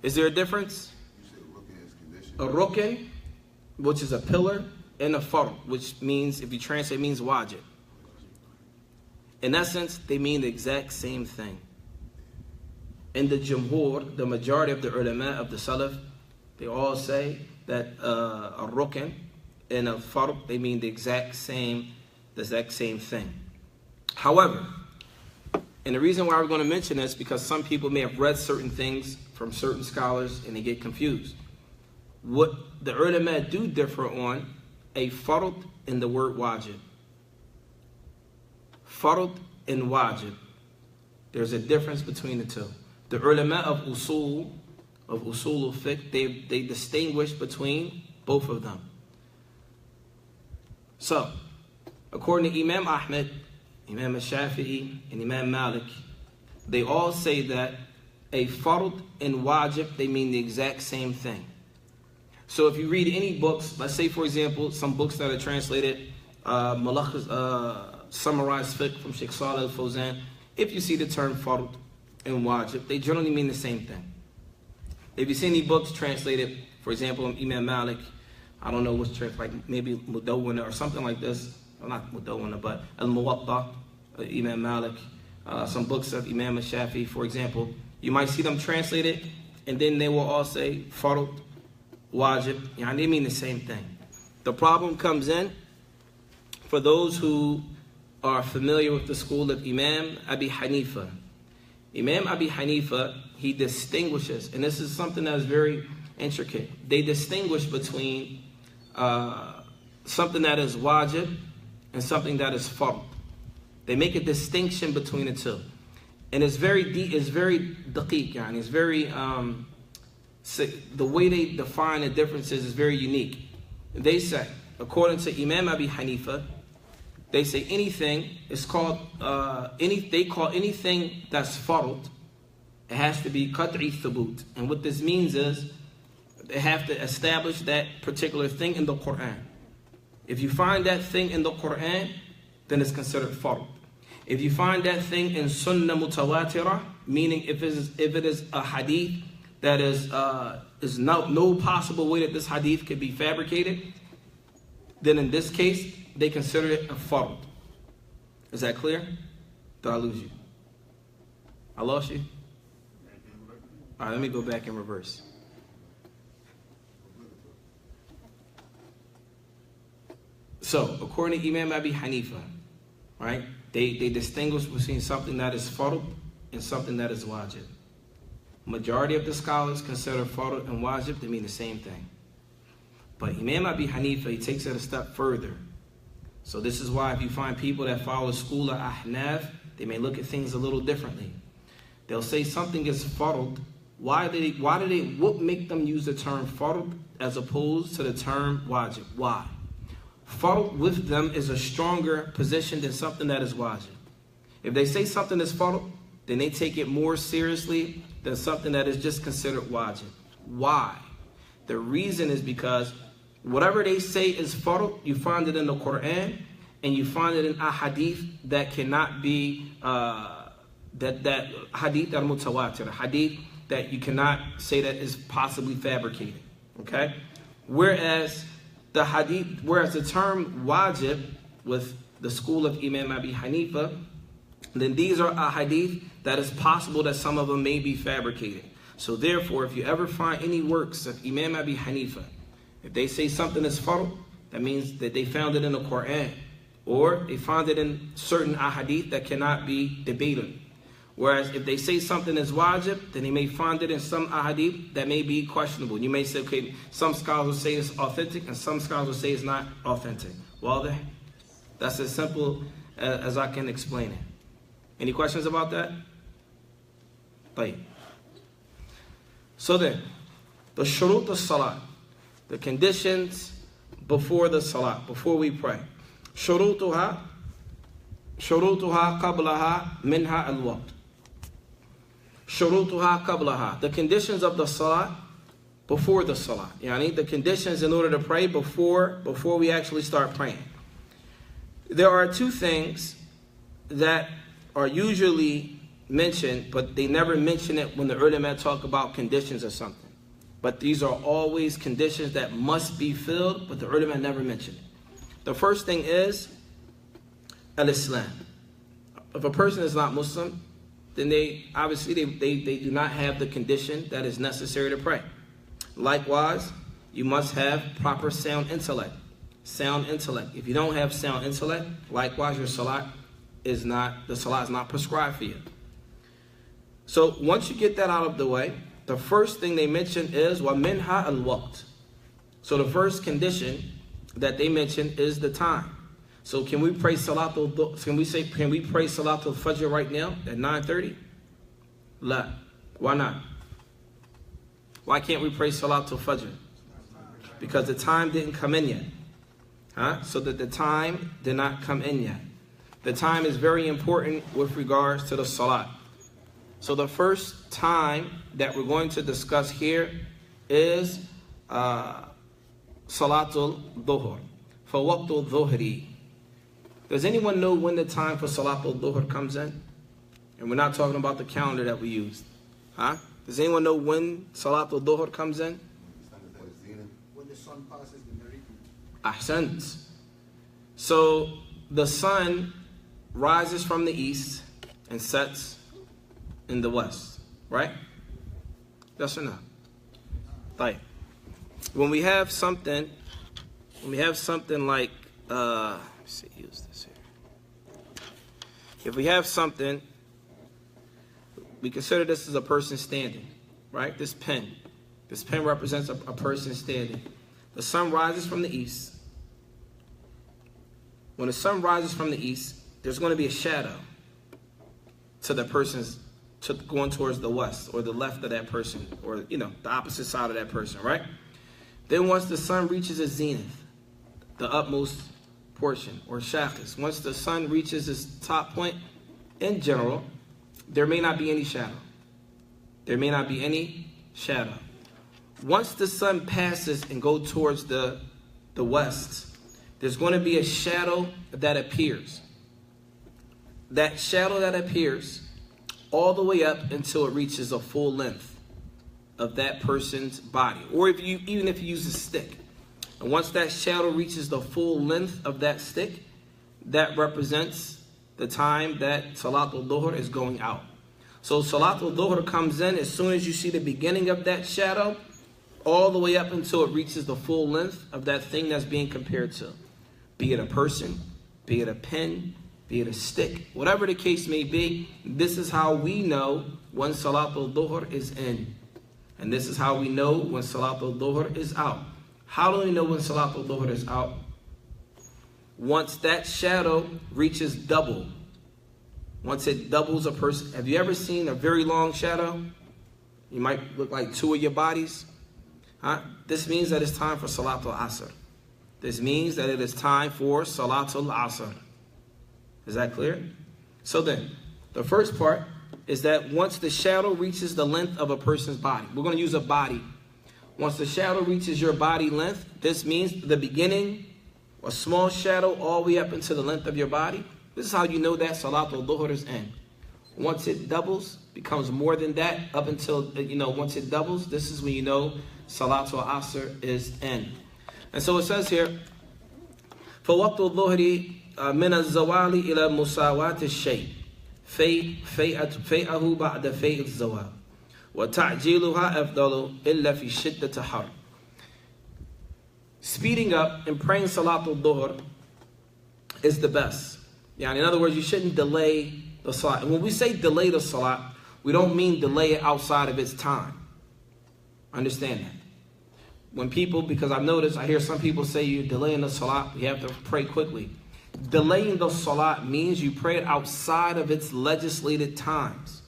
Is there a difference? You said rukn is condition. A rukn, which is a pillar, and a fard, which means, if you translate, means wajib. In essence, they mean the exact same thing. In the jumhur, the majority of the ulama of the salaf, they all say that a rukn and a fard, they mean the exact same thing. However, and the reason why we're going to mention this, because some people may have read certain things from certain scholars and they get confused. What the ulama do differ on a fard and the word wajib. Fard and wajib. There's a difference between the two. The ulama of usul al-fiqh, they distinguish between both of them. So, according to Imam Ahmed, Imam Shafi'i, and Imam Malik, they all say that a fard and wajib, they mean the exact same thing. So if you read any books, let's say for example, some books that are translated, summarized fiqh from Sheikh Salat al-Fawzan, if you see the term fard and wajib, they generally mean the same thing. If you see any books translated, for example, Imam Malik, I don't know what's translated, like maybe Mudawwana or something like this, well, not Mudawwana, but Al-Muwatta, Imam Malik, some books of Imam Shafi, for example, you might see them translated, and then they will all say fard, wajib, they mean the same thing. The problem comes in for those who are familiar with the school of Imam Abi Hanifa. Imam Abi Hanifa, he distinguishes, and this is something that is very intricate. They distinguish between something that is wajib and something that is fard. They make a distinction between the two, and it's very daqiq, it's very the way they define the differences is very unique. They say, according to Imam Abi Hanifa, they say anything is called they call anything that's fard, it has to be qat'i thubut. And what this means is they have to establish that particular thing in the Quran. If you find that thing in the Quran, then it's considered fard. If you find that thing in sunnah mutawatirah, meaning if it is a hadith that is no possible way that this hadith could be fabricated, then in this case, they consider it a fard. Is that clear? Did I lose you? I lost you? All right, let me go back in reverse. So, according to Imam Abi Hanifa, right, they distinguish between something that is fard and something that is wajib. Majority of the scholars consider fard and wajib to mean the same thing. But Imam Abi Hanifa, he takes it a step further. So this is why if you find people that follow the school of Ahnaf, they may look at things a little differently. They'll say something is fard. What make them use the term fard as opposed to the term wajib? Why? Fard with them is a stronger position than something that is wajib. If they say something is fard, then they take it more seriously than something that is just considered wajib. Why? The reason is because whatever they say is fard, you find it in the Quran, and you find it in a hadith that cannot be that hadith al-mutawatir, hadith that you cannot say that is possibly fabricated. Okay? Whereas the term wajib with the school of Imam Abi Hanifa, then these are a hadith that is possible that some of them may be fabricated. So therefore, if you ever find any works of Imam Abi Hanifa, if they say something is fard, that means that they found it in the Quran, or they found it in certain ahadith that cannot be debated. Whereas if they say something is wajib, then they may find it in some ahadith that may be questionable. You may say, okay, some scholars will say it's authentic, and some scholars will say it's not authentic. Well, that's as simple as I can explain it. Any questions about that? Right. So then, the shurut al-salat, the conditions before the salat, before we pray. Shurutuha qablaha minha al-waqt. Shurutuha qablaha, the conditions of the salat before the salat. The conditions in order to pray before we actually start praying. There are two things that are usually mentioned, but they never mention it when the ulama talk about conditions or something. But these are always conditions that must be filled, but the ulama never mention it. The first thing is al-Islam. If a person is not Muslim, then they obviously they do not have the condition that is necessary to pray. Likewise, you must have proper sound intellect. Sound intellect. If you don't have sound intellect, likewise your salat is not prescribed for you. So once you get that out of the way, the first thing they mention is وَمِنْهَا الْوَقْتِ. So the first condition that they mention is the time. So can we pray Salatul Fajr right now at 9:30? La. Why not? Why can't we pray Salatul Fajr? Because the time didn't come in yet. So that the time did not come in yet. The time is very important with regards to the Salat. So the first time that we're going to discuss here is Salatul Dhuhr. For Waqtul Dhuhri. Does anyone know when the time for Salatul Dhuhr comes in? And we're not talking about the calendar that we used. Does anyone know when Salatul Dhuhr comes in? When the sun passes the meridian. Ahsant. So the sun rises from the east and sets in the west, right? Yes or no? Right. When we have something like, let's see, use this here. If we have something, we consider this as a person standing, right? This pen represents a person standing. The sun rises from the east. When the sun rises from the east, there's going to be a shadow to the person's, going towards the west or the left of that person, or the opposite side of that person, right? Then once the sun reaches its zenith, the utmost portion, or shakhis, once the sun reaches its top point, in general, there may not be any shadow. There may not be any shadow. Once the sun passes and goes towards the west, there's going to be a shadow that appears. That shadow that appears all the way up until it reaches a full length of that person's body. Or even if you use a stick. And once that shadow reaches the full length of that stick, that represents the time that Salatul Dhuhr is going out. So Salatul Dhuhr comes in as soon as you see the beginning of that shadow, all the way up until it reaches the full length of that thing that's being compared to. Be it a person, be it a pen, be it a stick, whatever the case may be, this is how we know when Salatul Dhuhr is in. And this is how we know when Salatul Dhuhr is out. How do we know when Salatul Dhuhr is out? Once that shadow reaches double. Once it doubles a person. Have you ever seen a very long shadow? You might look like two of your bodies. This means that it's time for Salatul Asr. This means that it is time for Salatul Asr. Is that clear? So then, the first part is that once the shadow reaches the length of a person's body, we're going to use a body. Once the shadow reaches your body length, this means the beginning, a small shadow all the way up into the length of your body. This is how you know that Salatul Dhuhr is in. Once it doubles, becomes more than that, up until, once it doubles, this is when you know Salatul Asr is in. And so it says here, فَوَقْتُ الظُّهْرِ مِنَ الزَّوَالِ إِلَى مُسَاوَاتِ الشَّيْءِ فَيْئَهُ بَعْدَ فَيْءِ الزَّوَالِ وَتَعْجِيلُهَا أَفْضَلُ إِلَّا فِي شِدَّةِ حَرٍ. Speeding up and praying Salatul Dhuhr is the best. In other words, you shouldn't delay the Salat. And when we say delay the Salat, we don't mean delay it outside of its time. Understand that. When people, because I've noticed, I hear some people say you're delaying the Salat, you have to pray quickly. Delaying the Salat means you pray it outside of its legislated times.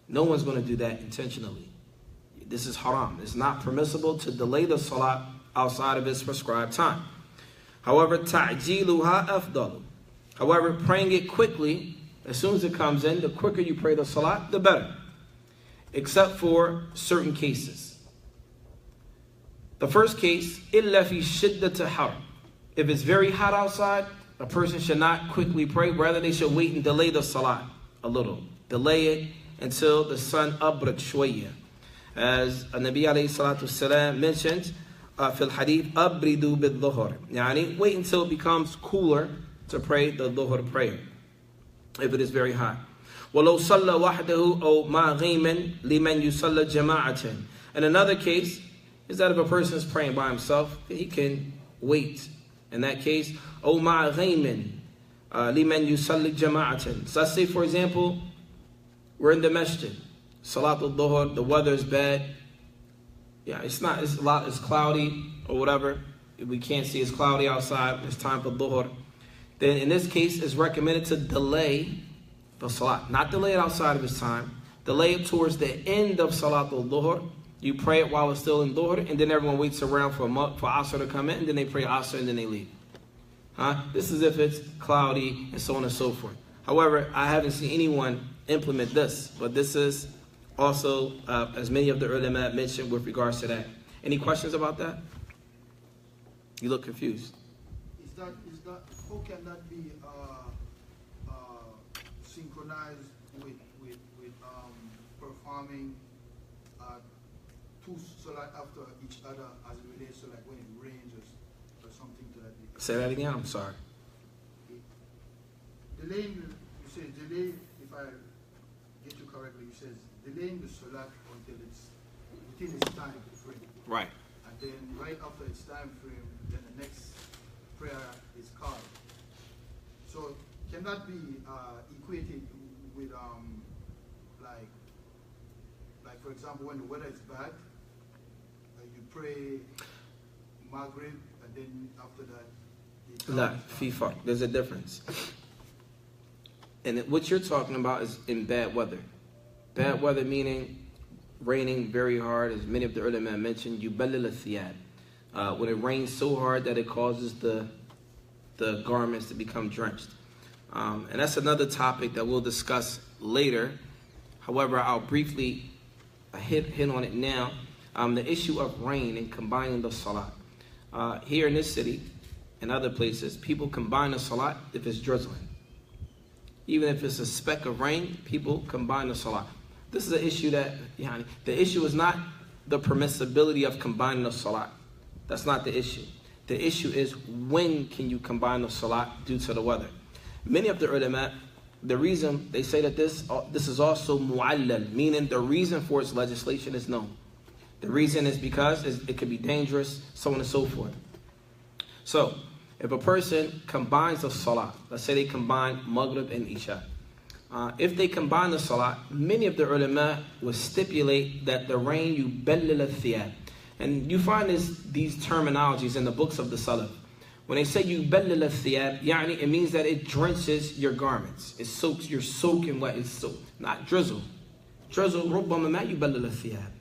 No one's going to do that intentionally. This is haram. It's not permissible to delay the Salat outside of its prescribed time. However, ta'jiluha afdalu. However, praying it quickly, as soon as it comes in, the quicker you pray the Salat, the better. Except for certain cases. The first case, illa fi shiddati har. If it's very hot outside, a person should not quickly pray. Rather, they should wait and delay the Salat a little. Delay it until the sun abrad shwayya. As Nabi alayhi salatu salam mentioned, في الحديث أبردوا بالظهر. يعني wait until it becomes cooler to pray the dhuhr prayer, if it is very hot. وَلَوْ صَلَّى وَحْدَهُ أَوْ مَعَ غَيْمٍ لِمَنْ يُصَلَّى جَمَاعَةً. And another case is that if a person is praying by himself, he can wait. In that case, أَوْ مَعَ غَيْمٍ لِمَنْ يُصَلِّى جَمَاعَةً. So let's say, for example, we're in the masjid, Salat al-Dhuhr, the weather is bad. Yeah, it's cloudy or whatever. We can't see, it's cloudy outside, it's time for Dhuhr. Then in this case, it's recommended to delay the Salat. Not delay it outside of its time. Delay it towards the end of Salat al-Dhuhr. You pray it while it's still in Dhuhr, and then everyone waits around for Asr to come in, and then they pray Asr, and then they leave. This is if it's cloudy, and so on and so forth. However, I haven't seen anyone implement this, but this is also, as many of the ulama mentioned with regards to that. Any questions about that? You look confused. Is that how can that be synchronized with performing two salat after each other as it relates to like when it rains or something to that effect? Say that again. I'm sorry. Delaying, you say delay. If I get you correctly, you says delaying the salat until it's within its time frame. Right. And then right after its time frame, then the next prayer is called. So can that be equated with like for example when the weather is bad, you pray Maghrib and then after that? No, FIFA. There's a difference. And what you're talking about is in bad weather. Bad weather meaning raining very hard, as many of the ulama mentioned, yubalil al-thiyab. When it rains so hard that it causes the garments to become drenched. And that's another topic that we'll discuss later. However, I'll briefly hit on it now. The issue of rain and combining the salat. Here in this city and other places, people combine the salat if it's drizzling. Even if it's a speck of rain, people combine the salat. This is an issue that, the issue is not the permissibility of combining the salat. That's not the issue. The issue is when can you combine the salat due to the weather. Many of the ulama, the reason they say that this is also mu'allal, meaning the reason for its legislation is known. The reason is because it could be dangerous, so on and so forth. So, if a person combines the salat, let's say they combine Maghrib and Isha. If they combine the salat, many of the ulama will stipulate that the rain yuballil al-thiyab. And you find these terminologies in the books of the Salaf. When they say yuballil al-thiyab, it means that it drenches your garments. It soaks, you're soaking wet, it's soaked, not drizzle. Drizzle, rubbama ma yuballil al-thiyab.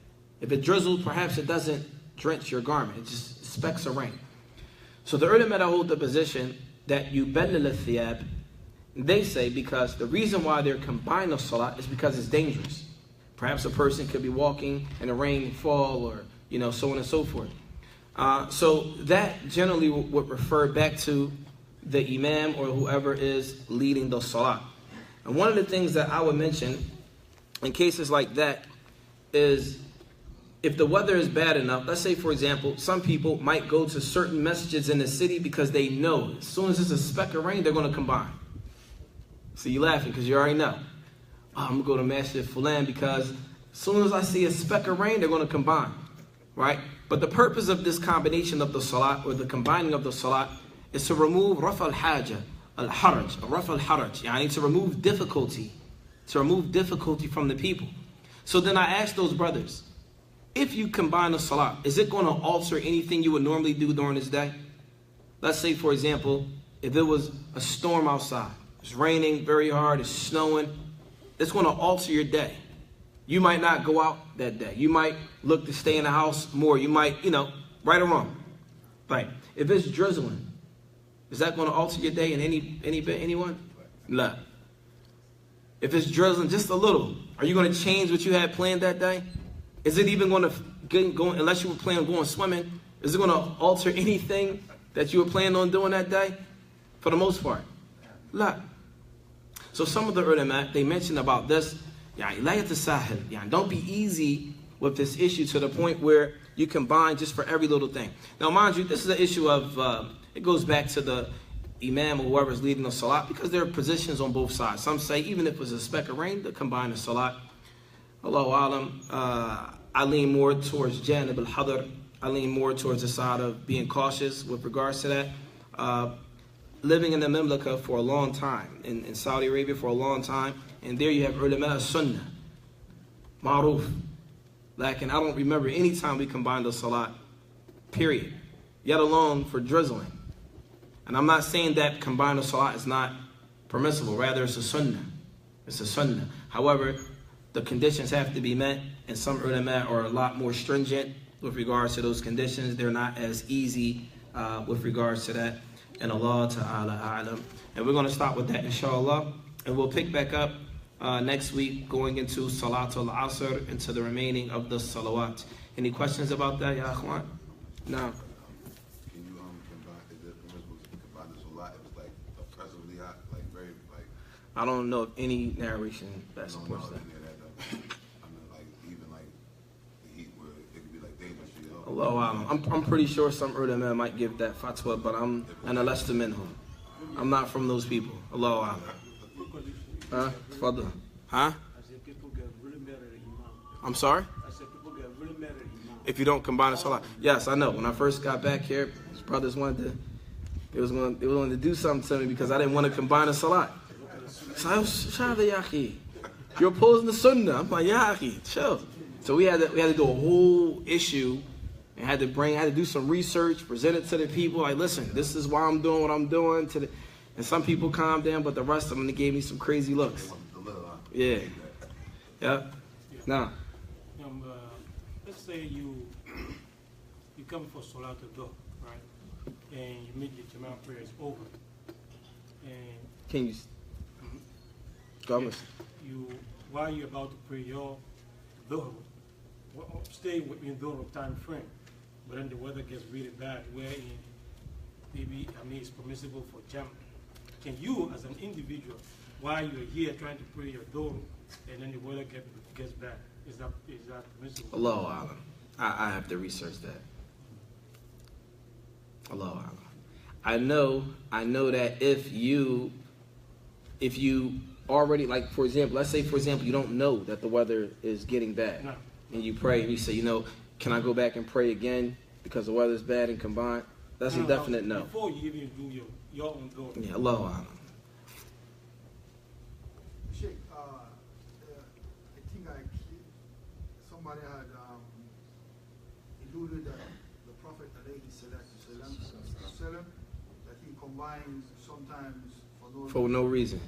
If it drizzles, perhaps it doesn't drench your garment, it just specks of rain. So the ulama that hold the position that yuballil al-thiyab, they say because the reason why they're combining the salat is because it's dangerous. Perhaps a person could be walking and the rain fall or, so on and so forth. So that generally would refer back to the imam or whoever is leading the salat. And one of the things that I would mention in cases like that is if the weather is bad enough, let's say, for example, some people might go to certain masjids in the city because they know as soon as there's a speck of rain, they're going to combine. So you're laughing because you already know. I'm going to go to Masjid Fulan because as soon as I see a speck of rain, they're going to combine. Right? But the purpose of this combination of the salat or the combining of the salat is to remove raf al-haja, al-haraj, raf al-haraj, to remove difficulty from the people. So then I ask those brothers, if you combine the salat, is it going to alter anything you would normally do during this day? Let's say, for example, if it was a storm outside, it's raining very hard, it's snowing, it's going to alter your day. You might not go out that day. You might look to stay in the house more. You might, right or wrong. Right. If it's drizzling, is that going to alter your day in anyone? No. If it's drizzling just a little, are you going to change what you had planned that day? Is it even going to get going, unless you were planning on going swimming, is it going to alter anything that you were planning on doing that day? For the most part. No. So So some of the ulama, they mentioned about this, don't be easy with this issue to the point where you combine just for every little thing. Now, mind you, this is an issue of, it goes back to the imam or whoever's leading the salat, because there are positions on both sides. Some say even if it's a speck of rain, to combine the salat. Allahu alam, I lean more towards janib al-hadr. I lean more towards the side of being cautious with regards to that. Living in the Mamlaka for a long time, in Saudi Arabia for a long time, and there you have ulama sunnah, ma'ruf. Like, and I don't remember any time we combined the salat, period, yet alone for drizzling. And I'm not saying that combined the salat is not permissible, rather it's a sunnah. It's a sunnah. However, the conditions have to be met, and some ulama are a lot more stringent with regards to those conditions. They're not as easy with regards to that. And Allah Ta'ala A'lam. And we're going to stop with that, inshallah. And we'll pick back up next week, going into Salatul Asr, into the remaining of the salawat. Any questions about that, Ya Akhwan? No. Can you combine, is it permissible to combine this a lot? It was like oppressively hot, like very, like... I don't know of any narration that supports that. I mean, like, even like the heat where it could be like dangerous for you. Allah A'lam. I'm pretty sure some ulama might give that fatwa, but I'm an alasta minhum. I'm not from those people. Allah A'lam. Huh? Fadl. Huh? I said people get really mad at the imam. I'm sorry? I said people get really mad at the imam. If you don't combine the salah. Yes, I know. When I first got back here, his brothers wanted to do something to me because I didn't want to combine the salah. So I was shada yaki. You're opposing the sunnah. I'm like, yaki, chill. So we had to do a whole issue and had to do some research, present it to the people. Like, listen, this is why I'm doing what I'm doing. And some people calmed down, but the rest of them, they gave me some crazy looks. Yeah. Yeah. Now. Let's say you come for Salat al-Dhuhr, right? And you make your Jama'ah prayers over. And Can you go on? While you're about to pray your Dhuhr, stay within Dhuhr time frame, but then the weather gets really bad, wherein maybe it's permissible for jam. Can you, as an individual, while you're here trying to pray your Dhuhr, and then the weather gets bad, is that permissible? Allahu A'lam. I have to research that. Allahu A'lam. I know that if you already, like, for example, let's say, for example, you don't know that the weather is getting bad. No. And you pray and you say, can I go back and pray again because the weather's bad and combine? That's a definite no. Before you even do your own Dhuhr. Yeah, Allahu A'lam. Sheikh, I think somebody had alluded that the Prophet ﷺ, that he combines sometimes For no reason.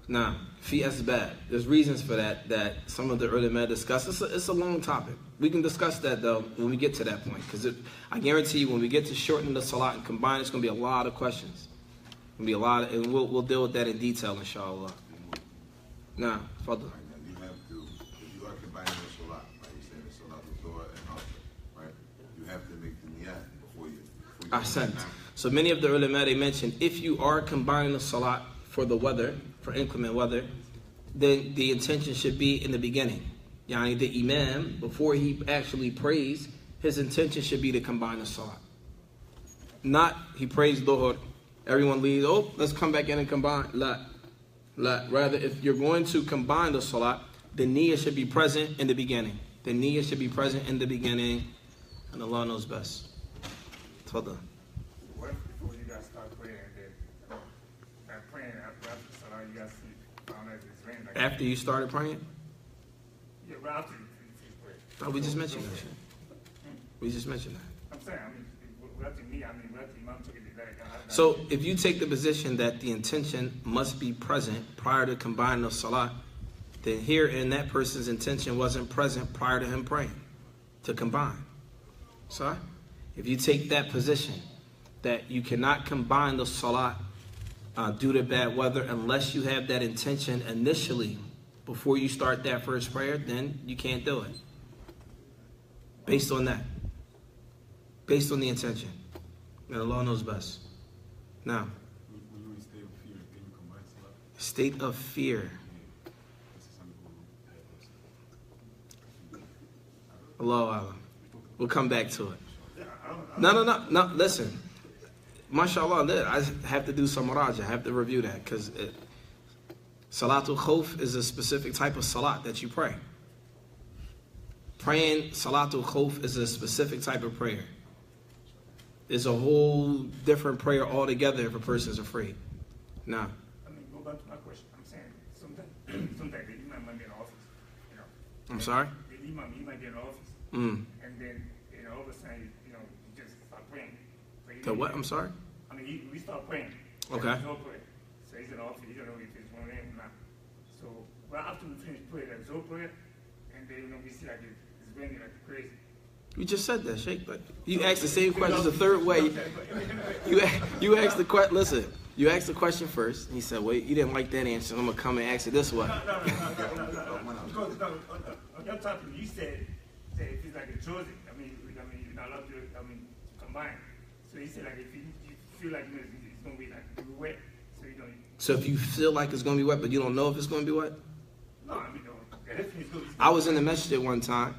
Nah, fi asbab. There's reasons for that some of the ulama discuss. It's a long topic. We can discuss that though when we get to that point, because I guarantee you when we get to shorten the salat and combine, it's going to be a lot of questions. It's going to be a lot, and we'll deal with that in detail, inshallah. Nah, fadl. You have to, if you are combining the salat, like you said, the salat al-Dhuhr and Asr, right? You have to make the niyat before you Ahsant. So many of the ulama, they mentioned if you are combining the salat for the weather, for inclement weather, then the intention should be in the beginning. Yani the imam, before he actually prays, his intention should be to combine the salat. Not he prays dhuhr, everyone leaves, let's come back in and combine. La. Rather, if you're going to combine the salat, the niyyah should be present in the beginning. The niyyah should be present in the beginning, and Allah knows best. Tafadhal. What if before you guys start praying, and praying after the Salah, you guys see, found out it's raining? Like After you started praying? Yeah, right after you finish praying. Oh, we just mentioned that. We just mentioned that. I'm saying, without me, without the Imam took it like So if you take the position that the intention must be present prior to combining the salah, then here in that person's intention wasn't present prior to him praying to combine. So if you take that position that you cannot combine the salah due to bad weather unless you have that intention initially before you start that first prayer, then you can't do it. Based on that. Based on the intention. And Allah knows best. Now, State of fear. Allahu Alam. We'll come back to it. No. Listen. MashaAllah, I have to do some muraj. I have to review that because Salatul Khawf is a specific type of salat that you pray. Praying Salatul Khawf is a specific type of prayer. It's a whole different prayer altogether if a person's afraid. Now, I mean, go back to my question. I'm saying sometimes the imam might be in office, you know. I'm sorry? The imam, he might be in office. Mm. And then, all of a sudden, you just start praying. So The what? I'm sorry? I mean, we start praying. Okay. Zohar prayer. So he's in office. He don't know if it's one in or not. So, right after we finish prayer, that Zohar prayer, and then, we see like it's raining like crazy. You just said that, Sheikh. But you asked the same question the third way. You asked the question. Listen, you asked the question first. And he said, "Wait, you didn't like that answer. I'm gonna come and ask it this way." No. Because on your topic, you said if it's like a chosen, I mean, you're not allowed to, combine. So he said like if you feel like it's gonna be like wet, so you don't. So if you feel like it's gonna be wet, but you don't know if it's gonna be wet. No, I mean, no. It's good. I was in the masjid one time.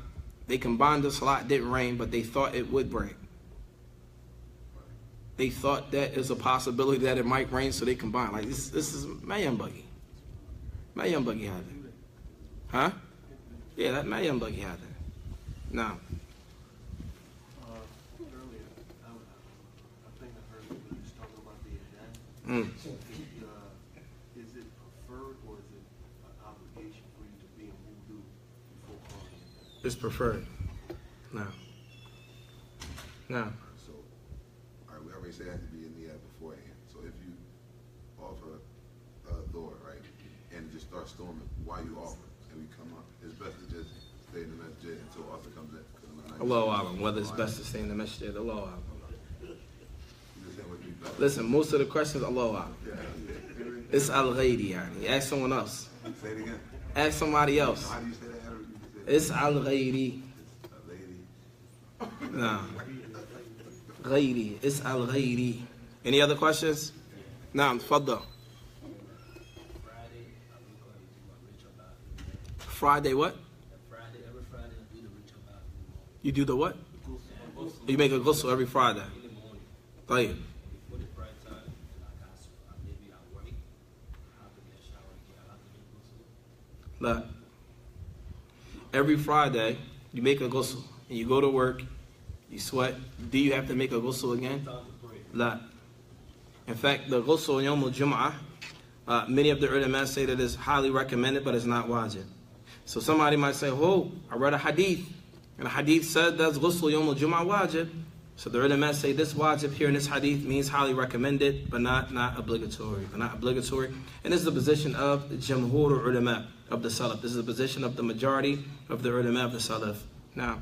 They combined the salat, didn't rain, but they thought it would rain. They thought that is a possibility that it might rain, so they combined. Like this is Mayam Buggy. Mayam Buggy had it. Huh? Yeah, that Mayam Buggy had it. Now, Earlier, I think I heard when you was talking about the adhan. Is it preferred or is it an obligation for you to be in wudu before calling it? it's preferred. Now. So, all right, we already said it has to be in the beforehand. So if you offer a door, right, and just start storming while you offer, and we come up, it's best to just stay in the masjid until Arthur comes in. Allahu Alam. Whether it's best to stay in the masjid, Allahu Alam. You just saying what you best. Listen, most of the questions, Allahu Alam. It's al-ghayri, yani. Ask someone else. Say it again. Ask somebody else. How do you say that? How do you say that? It's al-ghayri. A lady. No. Ghayri. It's al-ghayri. Any other questions? Naam, tfaddal. Friday what? Every Friday I do the ritual bath You do the what? You make a ghusl every Friday. in the morning. Tayyib. Before the prayer time, and maybe I work. I have to get a shower again. I have to get ghusl. Look. Every Friday, you make a ghusl. And you go to work, you sweat. Do you have to make a ghusl again? Time to pray. La. In fact, the ghusl yawm al-jum'ah, many of the ulama say that it's highly recommended, but it's not wajib. So somebody might say, oh, I read a hadith, and the hadith said that's ghusl yawm al-jum'ah wajib. So the ulama say this wajib here in this hadith means highly recommended, but not obligatory. And this is the position of the jamhur ulama of the salaf. This is the position of the majority of the ulama of the salaf. Now,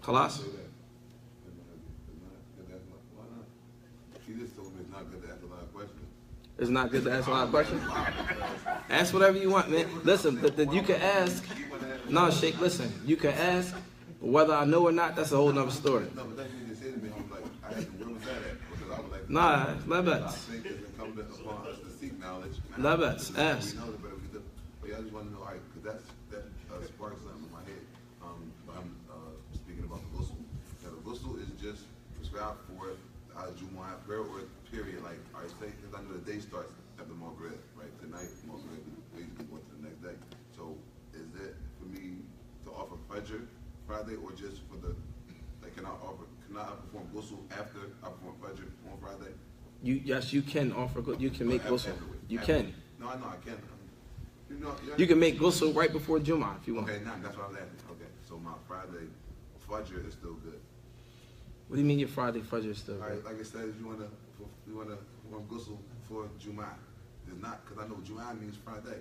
khalas? Say that. Why not? He just told me it's not good to ask a lot of questions. It's not good to ask a lot of questions. Ask whatever you want, man. Listen, you can ask. No, Sheikh, listen. You can ask. Whether I know or not, that's a whole nother story. No, but that's what you just said to me. I'm like, I had to, where was that at? Because I was like, Nah, I labats. think it's incumbent upon us to seek knowledge. Labats, ask. We know it, but I just want to know, all right, because that sparks something in my head. I'm speaking about the ghusl. Now, the ghusl is just prescribed for Jumu'ah prayer or period. Like, all right, say, because I know the day starts after Maghrib, right? Tonight, Maghrib, we usually go to the next day. So, is it for me to offer Fajr Friday or just for the, like, can I perform ghusl after I perform Fajr on Friday? Yes, you can offer. You can make ghusl. You can. No, I know I can. You can make ghusl right before Jumu'ah if you want. Okay, now that's what I was asking. Okay, so my Friday Fajr is still good. What do you mean your Friday Fajr is still All right, good? like I said, you wanna perform ghusl for Jumu'ah. It's not because I know Jumu'ah means Friday,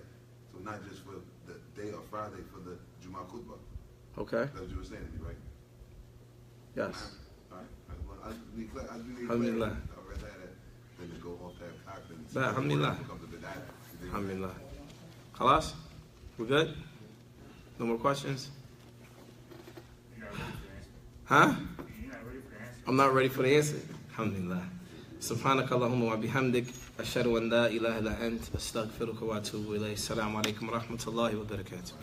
so not just for the day of Friday for the Jumu'ah khutbah. Okay. That's what you were saying to me, right? Yes. All right. I need clarity. Alhamdulillah. I read that. Then just go off that cock and Alhamdulillah. Alhamdulillah. Khalas? We good? No more questions? You're not ready for the answer. Huh? You're not ready for the answer. I'm not ready for the answer. Alhamdulillah. سبحانك اللهم وبحمدك أشهد أن لا إله إلا أنت أستغفرك وأتوب إليك السلام عليكم ورحمة الله وبركاته